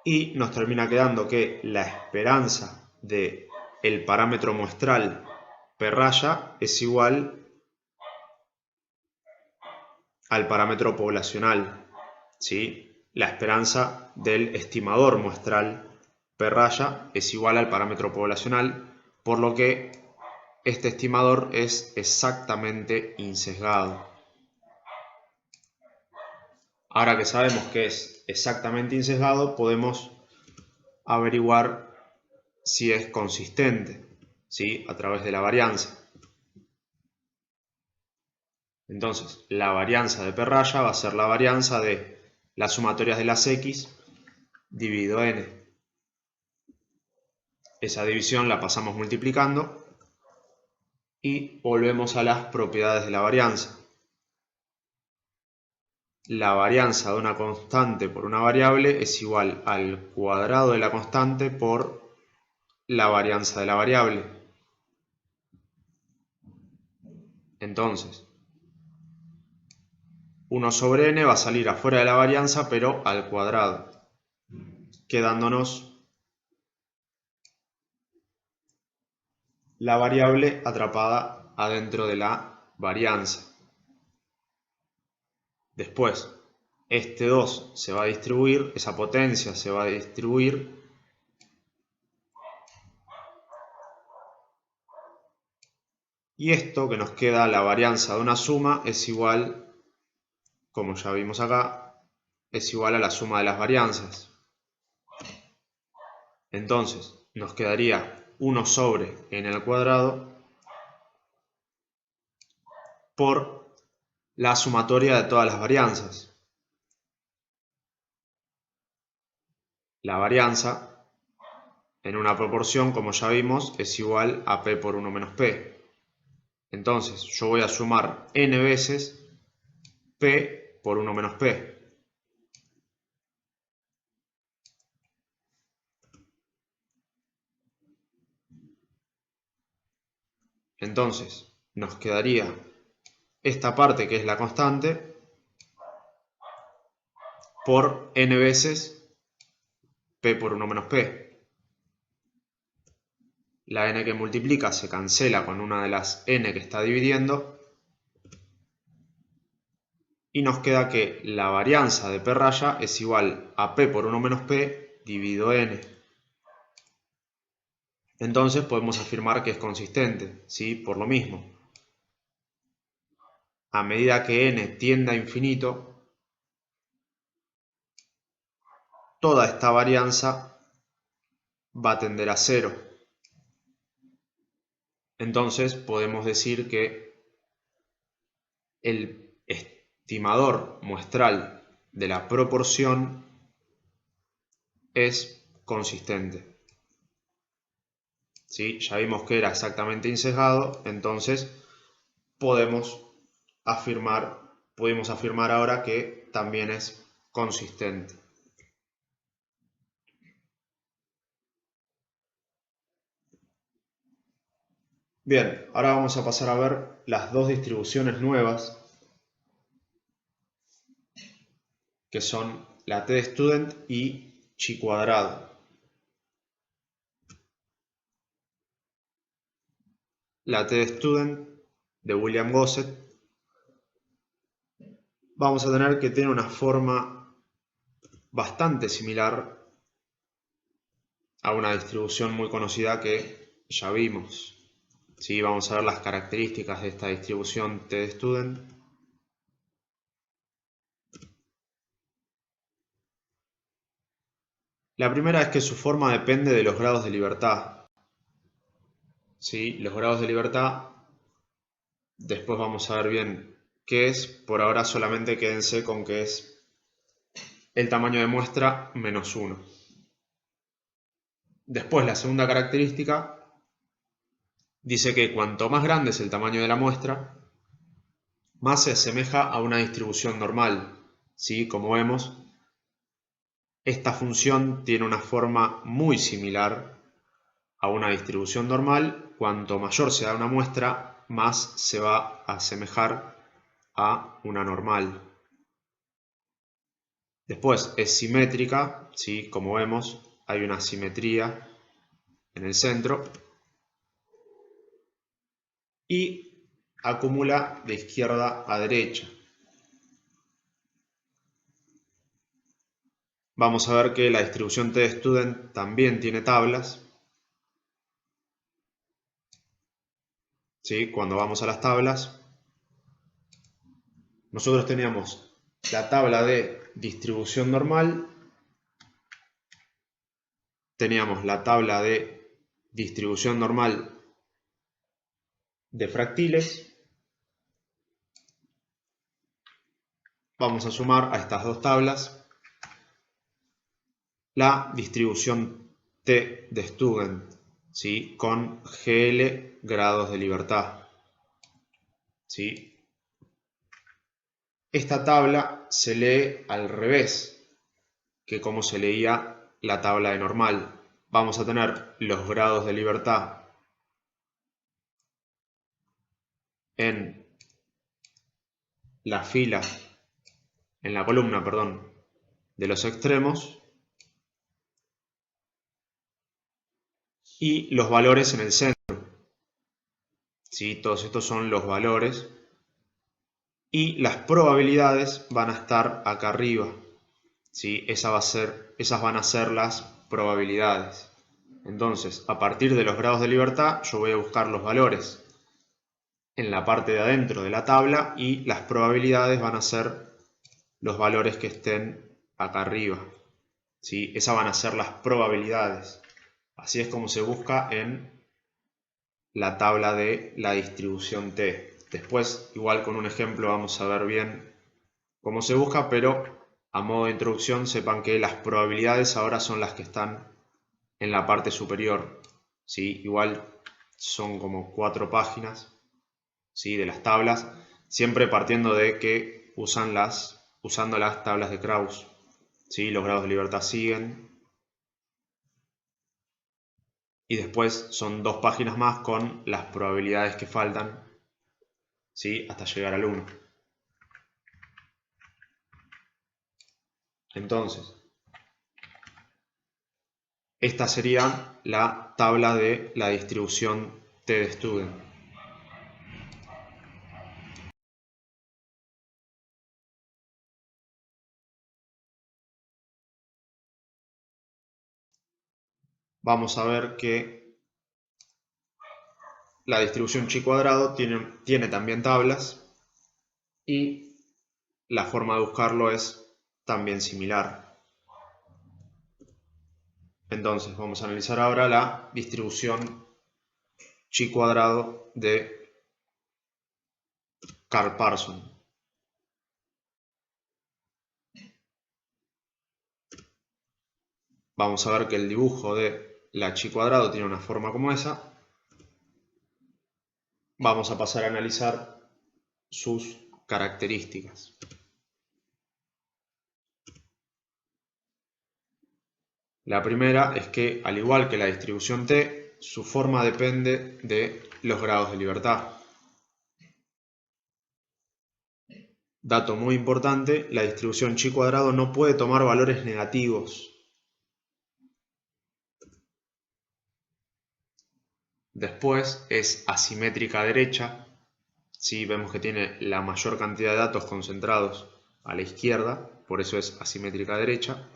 y nos termina quedando que la esperanza del parámetro muestral P raya es igual al parámetro poblacional, ¿sí? La esperanza del estimador muestral P raya es igual al parámetro poblacional, por lo que este estimador es exactamente insesgado. Ahora que sabemos que es exactamente insesgado, podemos averiguar si es consistente, ¿sí? A través de la varianza. Entonces, la varianza de P raya va a ser la varianza de las sumatorias de las X dividido n. Esa división la pasamos multiplicando y volvemos a las propiedades de la varianza. La varianza de una constante por una variable es igual al cuadrado de la constante por la varianza de la variable. Entonces, 1 sobre n va a salir afuera de la varianza, pero al cuadrado, quedándonos la variable atrapada adentro de la varianza. Después, este 2 se va a distribuir, esa potencia se va a distribuir y esto que nos queda, la varianza de una suma, es igual, como ya vimos acá, es igual a la suma de las varianzas. Entonces, nos quedaría 1 sobre n al cuadrado por la sumatoria de todas las varianzas. La varianza, en una proporción, como ya vimos, es igual a p por 1 menos p. Entonces, yo voy a sumar n veces p por 1 menos p. Entonces, nos quedaría esta parte que es la constante por n veces p por 1 menos p. La n que multiplica se cancela con una de las n que está dividiendo y nos queda que la varianza de p raya es igual a p por 1 menos p dividido n. Entonces podemos afirmar que es consistente, ¿sí? Por lo mismo. A medida que n tienda a infinito, toda esta varianza va a tender a 0. Entonces podemos decir que el estimador muestral de la proporción es consistente. ¿Sí? Ya vimos que era exactamente insesgado, entonces pudimos afirmar ahora que también es consistente. Bien, ahora vamos a pasar a ver las dos distribuciones nuevas, que son la t de student y chi cuadrado. La t de student de William Gosset, vamos a tener que tiene una forma bastante similar a una distribución muy conocida que ya vimos. ¿Sí? Vamos a ver las características de esta distribución t de student. La primera es que su forma depende de los grados de libertad. ¿Sí? Los grados de libertad, después vamos a ver bien qué es. Por ahora solamente quédense con que es el tamaño de muestra menos 1. Después, la segunda característica dice que cuanto más grande es el tamaño de la muestra, más se asemeja a una distribución normal. ¿Sí? Como vemos, esta función tiene una forma muy similar a una distribución normal. Cuanto mayor sea una muestra, más se va a asemejar a una normal. Después es simétrica, ¿sí? Como vemos, hay una simetría en el centro. y acumula de izquierda a derecha. Vamos a ver que la distribución t_student también tiene tablas. ¿Sí? Cuando vamos a las tablas, nosotros teníamos la tabla de distribución normal, teníamos la tabla de distribución normal de fractiles. Vamos a sumar a estas dos tablas la distribución T de Student, ¿sí? Con GL grados de libertad, ¿sí? Esta tabla se lee al revés que como se leía la tabla de normal. Vamos a tener los grados de libertad en la fila, en la columna, perdón, de los extremos, y los valores en el centro. ¿Sí? Todos estos son los valores y las probabilidades van a estar acá arriba. ¿Sí? Esas van a ser las probabilidades. Entonces, a partir de los grados de libertad, yo voy a buscar los valores en la parte de adentro de la tabla y las probabilidades van a ser los valores que estén acá arriba. ¿Sí? Esas van a ser las probabilidades. Así es como se busca en la tabla de la distribución T. Después, igual con un ejemplo, vamos a ver bien cómo se busca, pero a modo de introducción sepan que las probabilidades ahora son las que están en la parte superior. ¿Sí? Igual son como 4 páginas, ¿sí? De las tablas, siempre partiendo de que usando las tablas de Krauss. ¿Sí? Los grados de libertad siguen. Y después son 2 páginas más con las probabilidades que faltan, ¿sí? Hasta llegar al 1. Entonces, esta sería la tabla de la distribución T de Student. Vamos a ver que la distribución chi cuadrado tiene también tablas y la forma de buscarlo es también similar. Entonces vamos a analizar ahora la distribución chi cuadrado de Karl Parson. Vamos a ver que el dibujo de la chi cuadrado tiene una forma como esa. Vamos a pasar a analizar sus características. La primera es que, al igual que la distribución T, su forma depende de los grados de libertad. Dato muy importante, la distribución chi cuadrado no puede tomar valores negativos. Después es asimétrica derecha. ¿Sí? Vemos que tiene la mayor cantidad de datos concentrados a la izquierda, por eso es asimétrica derecha.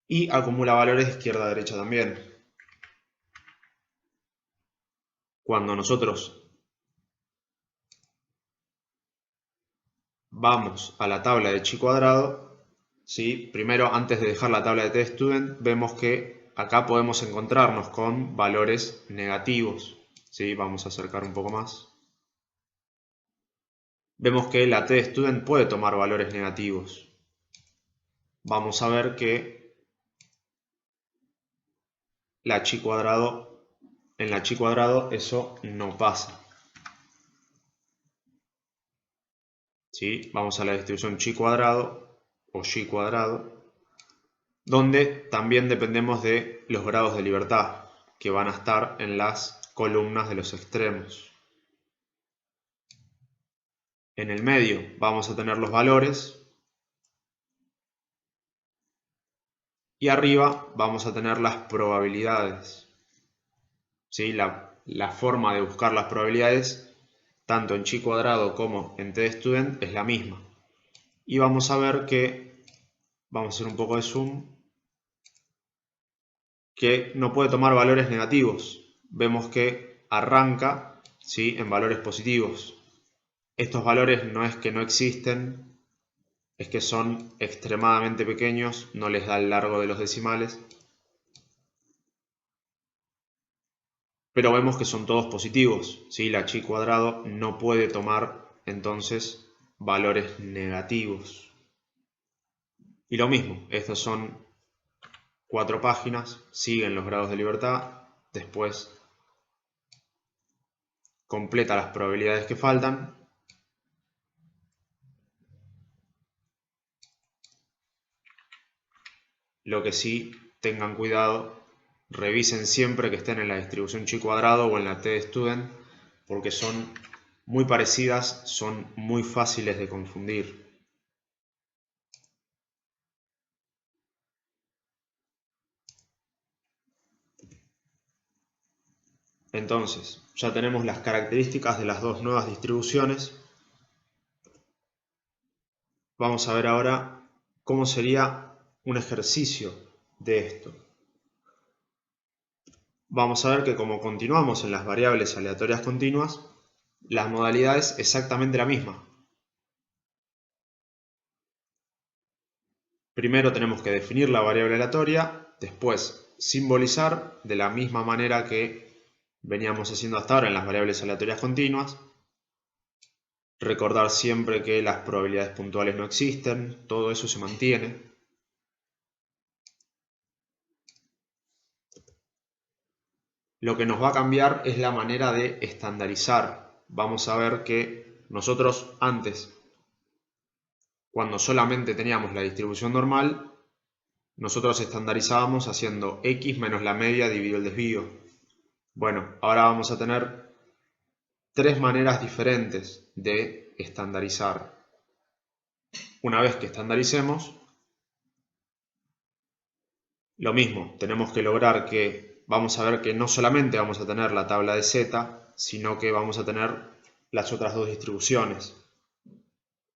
Y acumula valores de izquierda a derecha también. Cuando nosotros vamos a la tabla de chi cuadrado, ¿sí? Primero, antes de dejar la tabla de t_student, vemos que acá podemos encontrarnos con valores negativos. ¿Sí? Vamos a acercar un poco más. Vemos que la t_student puede tomar valores negativos. Vamos a ver que en la chi cuadrado eso no pasa. ¿Sí? Vamos a la distribución chi cuadrado o chi cuadrado, donde también dependemos de los grados de libertad, que van a estar en las columnas de los extremos. En el medio vamos a tener los valores y arriba vamos a tener las probabilidades. ¿Sí? la forma de buscar las probabilidades, tanto en chi cuadrado como en tstudent, es la misma. Y vamos a ver que, vamos a hacer un poco de zoom, que no puede tomar valores negativos. Vemos que arranca, ¿sí?, en valores positivos. Estos valores no es que no existen, es que son extremadamente pequeños, no les da el largo de los decimales. Pero vemos que son todos positivos, ¿sí? La chi cuadrado no puede tomar entonces valores negativos. Y lo mismo, estas son 4 páginas, siguen los grados de libertad, después completa las probabilidades que faltan. Lo que sí, tengan cuidado, revisen siempre que estén en la distribución chi cuadrado o en la tstudent, porque son muy parecidas, son muy fáciles de confundir. Entonces, ya tenemos las características de las dos nuevas distribuciones. Vamos a ver ahora cómo sería un ejercicio de esto. Vamos a ver que como continuamos en las variables aleatorias continuas, la modalidad es exactamente la misma. Primero tenemos que definir la variable aleatoria, después simbolizar de la misma manera que veníamos haciendo hasta ahora en las variables aleatorias continuas. Recordar siempre que las probabilidades puntuales no existen, todo eso se mantiene. Lo que nos va a cambiar es la manera de estandarizar. Vamos a ver que nosotros antes, cuando solamente teníamos la distribución normal, nosotros estandarizábamos haciendo x menos la media dividido el desvío. Bueno, ahora vamos a tener 3 maneras diferentes de estandarizar. Una vez que estandaricemos, lo mismo, tenemos que lograr que, vamos a ver que no solamente vamos a tener la tabla de z, sino que vamos a tener las otras dos distribuciones.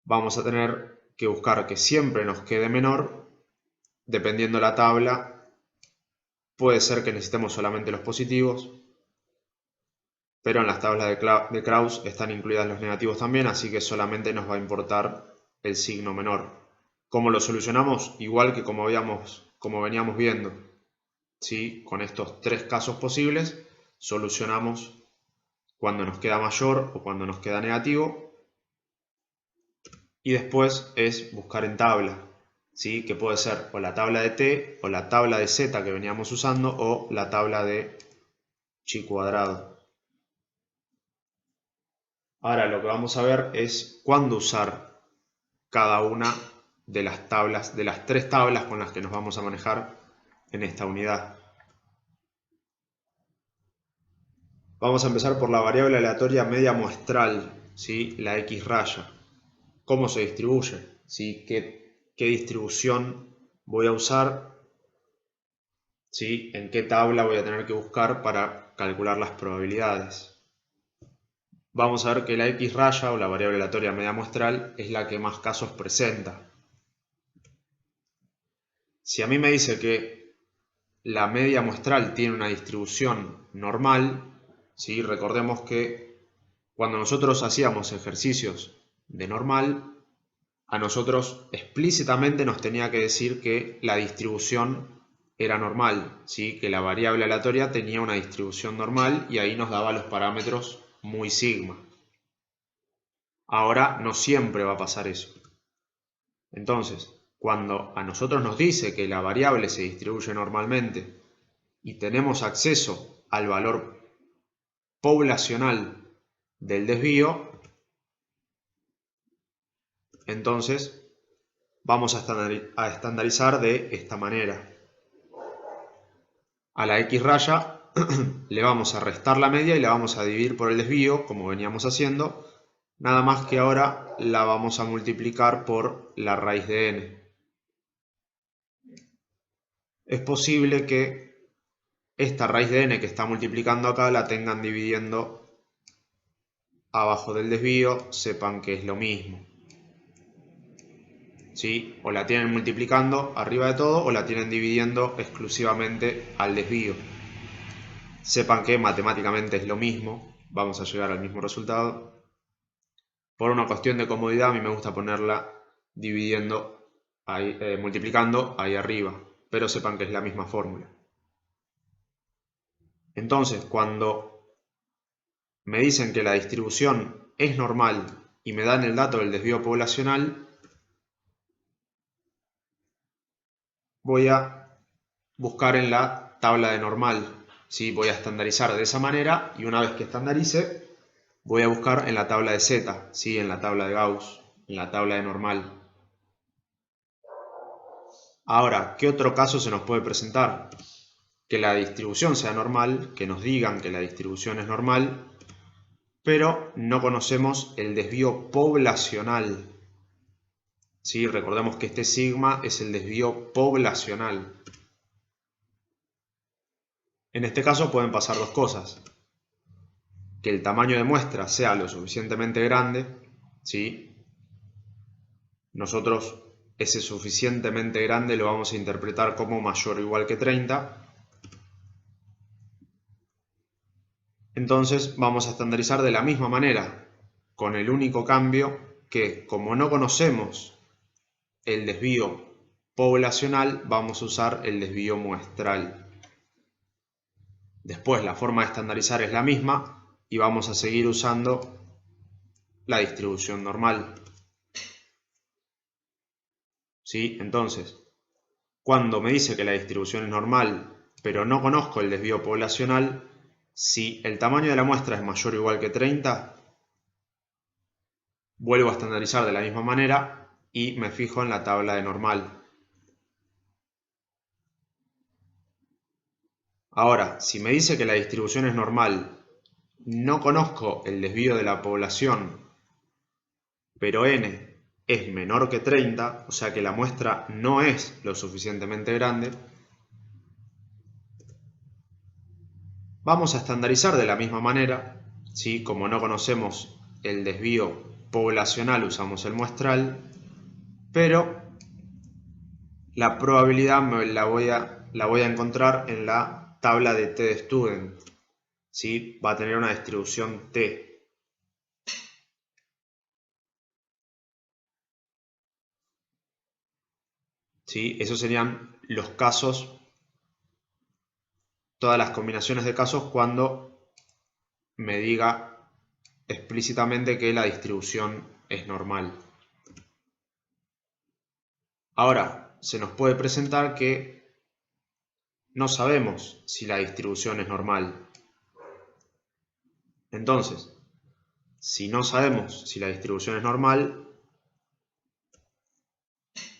Vamos a tener que buscar que siempre nos quede menor, dependiendo de la tabla. Puede ser que necesitemos solamente los positivos, pero en las tablas de Krauss están incluidas los negativos también, así que solamente nos va a importar el signo menor. ¿Cómo lo solucionamos? Igual que como veníamos viendo, ¿sí? Con estos 3 casos posibles, solucionamos cuando nos queda mayor o cuando nos queda negativo. Y después es buscar en tabla, ¿sí? Que puede ser o la tabla de t o la tabla de z que veníamos usando o la tabla de chi cuadrado. Ahora lo que vamos a ver es cuándo usar cada una de las tablas, de las 3 tablas con las que nos vamos a manejar en esta unidad. Vamos a empezar por la variable aleatoria media muestral, ¿sí? La x raya. ¿Cómo se distribuye? ¿Sí? ¿Qué distribución voy a usar? ¿Sí? ¿En qué tabla voy a tener que buscar para calcular las probabilidades? Vamos a ver que la x raya o la variable aleatoria media muestral es la que más casos presenta. Si a mí me dice que la media muestral tiene una distribución normal, ¿sí? Recordemos que cuando nosotros hacíamos ejercicios de normal, a nosotros explícitamente nos tenía que decir que la distribución era normal, ¿sí? Que la variable aleatoria tenía una distribución normal y ahí nos daba los parámetros muy sigma. Ahora no siempre va a pasar eso. Entonces, cuando a nosotros nos dice que la variable se distribuye normalmente y tenemos acceso al valor poblacional del desvío, entonces vamos a estandarizar de esta manera. A la x raya le vamos a restar la media y la vamos a dividir por el desvío, como veníamos haciendo, nada más que ahora la vamos a multiplicar por la raíz de n. Es posible que esta raíz de n que está multiplicando acá la tengan dividiendo abajo del desvío, sepan que es lo mismo. ¿Sí? O la tienen multiplicando arriba de todo o la tienen dividiendo exclusivamente al desvío. Sepan que matemáticamente es lo mismo, vamos a llegar al mismo resultado. Por una cuestión de comodidad a mí me gusta ponerla dividiendo, ahí, multiplicando ahí arriba, pero sepan que es la misma fórmula. Entonces, cuando me dicen que la distribución es normal y me dan el dato del desvío poblacional, voy a buscar en la tabla de normal. ¿Sí? Voy a estandarizar de esa manera y una vez que estandarice, voy a buscar en la tabla de Z, ¿sí? En la tabla de Gauss, en la tabla de normal. Ahora, ¿qué otro caso se nos puede presentar? Que la distribución sea normal, que nos digan que la distribución es normal, pero no conocemos el desvío poblacional. ¿Sí? Recordemos que este sigma es el desvío poblacional. En este caso pueden pasar dos cosas. Que el tamaño de muestra sea lo suficientemente grande, ¿sí? Nosotros ese suficientemente grande lo vamos a interpretar como mayor o igual que 30. Entonces vamos a estandarizar de la misma manera, con el único cambio que como no conocemos el desvío poblacional, vamos a usar el desvío muestral. Después la forma de estandarizar es la misma y vamos a seguir usando la distribución normal. ¿Sí? Entonces, cuando me dice que la distribución es normal, pero no conozco el desvío poblacional, si el tamaño de la muestra es mayor o igual que 30, vuelvo a estandarizar de la misma manera y me fijo en la tabla de normal. Ahora, si me dice que la distribución es normal, no conozco el desvío de la población, pero n es menor que 30, o sea que la muestra no es lo suficientemente grande, vamos a estandarizar de la misma manera, ¿sí? Como no conocemos el desvío poblacional, usamos el muestral, pero la probabilidad la voy a encontrar en la tabla de t de student, ¿sí? Va a tener una distribución t. ¿Sí? Esos serían los casos, todas las combinaciones de casos cuando me diga explícitamente que la distribución es normal. Ahora, se nos puede presentar que no sabemos si la distribución es normal. Entonces, si no sabemos si la distribución es normal,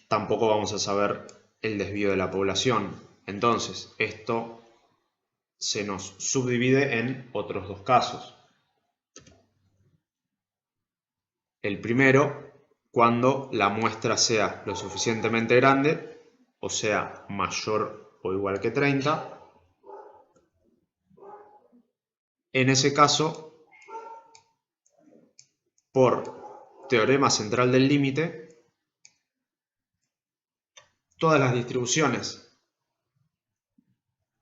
tampoco vamos a saber el desvío de la población. Entonces, esto se nos subdivide en otros dos casos. El primero, cuando la muestra sea lo suficientemente grande, o sea, mayor o igual que 30. En ese caso, por teorema central del límite, todas las distribuciones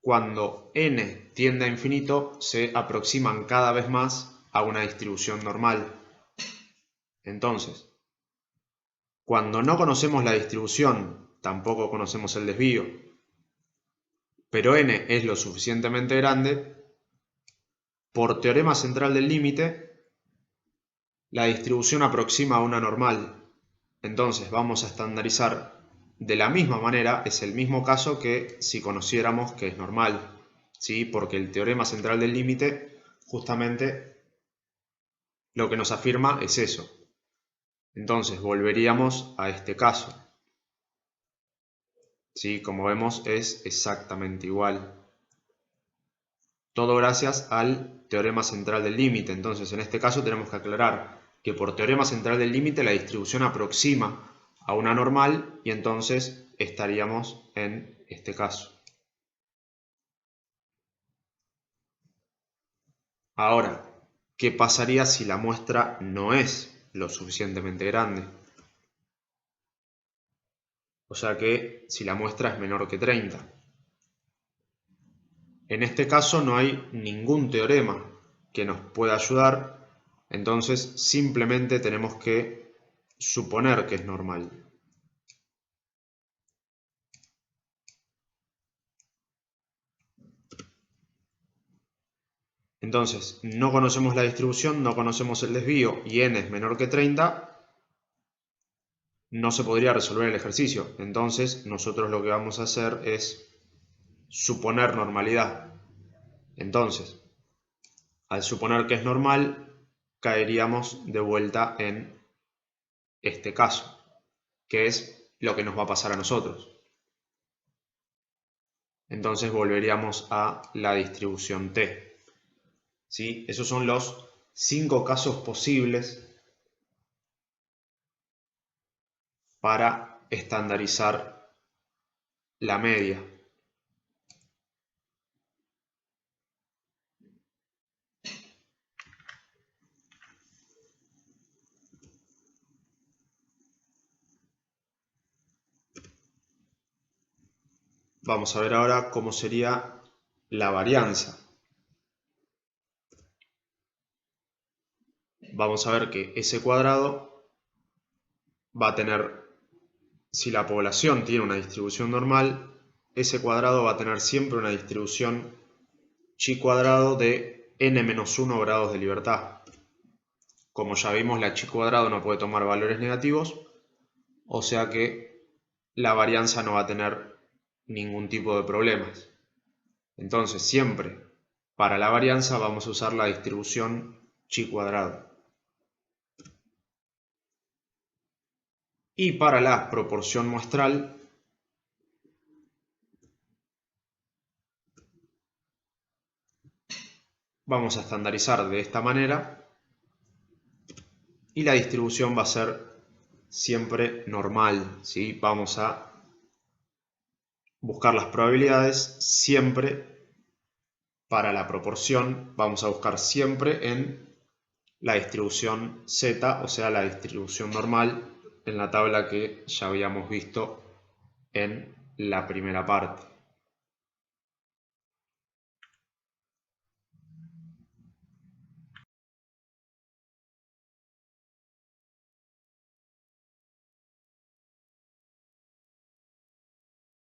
cuando n tiende a infinito se aproximan cada vez más a una distribución normal. Entonces, cuando no conocemos la distribución, tampoco conocemos el desvío, pero n es lo suficientemente grande, por teorema central del límite, la distribución aproxima a una normal. Entonces vamos a estandarizar de la misma manera, es el mismo caso que si conociéramos que es normal, ¿sí? Porque el teorema central del límite justamente lo que nos afirma es eso. Entonces volveríamos a este caso. ¿Sí? Como vemos es exactamente igual. Todo gracias al teorema central del límite. Entonces en este caso tenemos que aclarar que por teorema central del límite la distribución aproxima a una normal y entonces estaríamos en este caso. Ahora, ¿qué pasaría si la muestra no es lo suficientemente grande? O sea que si la muestra es menor que 30. En este caso no hay ningún teorema que nos pueda ayudar, entonces simplemente tenemos que suponer que es normal. Entonces, no conocemos la distribución, no conocemos el desvío y n es menor que 30, no se podría resolver el ejercicio. Entonces, nosotros lo que vamos a hacer es suponer normalidad. Entonces, al suponer que es normal, caeríamos de vuelta en este caso, que es lo que nos va a pasar a nosotros. Entonces volveríamos a la distribución T. ¿Sí? Esos son los 5 casos posibles para estandarizar la media. Vamos a ver ahora cómo sería la varianza. Vamos a ver que S cuadrado va a tener, si la población tiene una distribución normal, S cuadrado va a tener siempre una distribución chi cuadrado de n-1 grados de libertad. Como ya vimos, la chi cuadrado no puede tomar valores negativos, o sea que la varianza no va a tener ningún tipo de problemas. Entonces, siempre para la varianza vamos a usar la distribución chi cuadrado. Y para la proporción muestral, vamos a estandarizar de esta manera y la distribución va a ser siempre normal, ¿sí? Vamos a buscar las probabilidades siempre para la proporción, vamos a buscar siempre en la distribución Z, o sea, la distribución normal en la tabla que ya habíamos visto en la primera parte.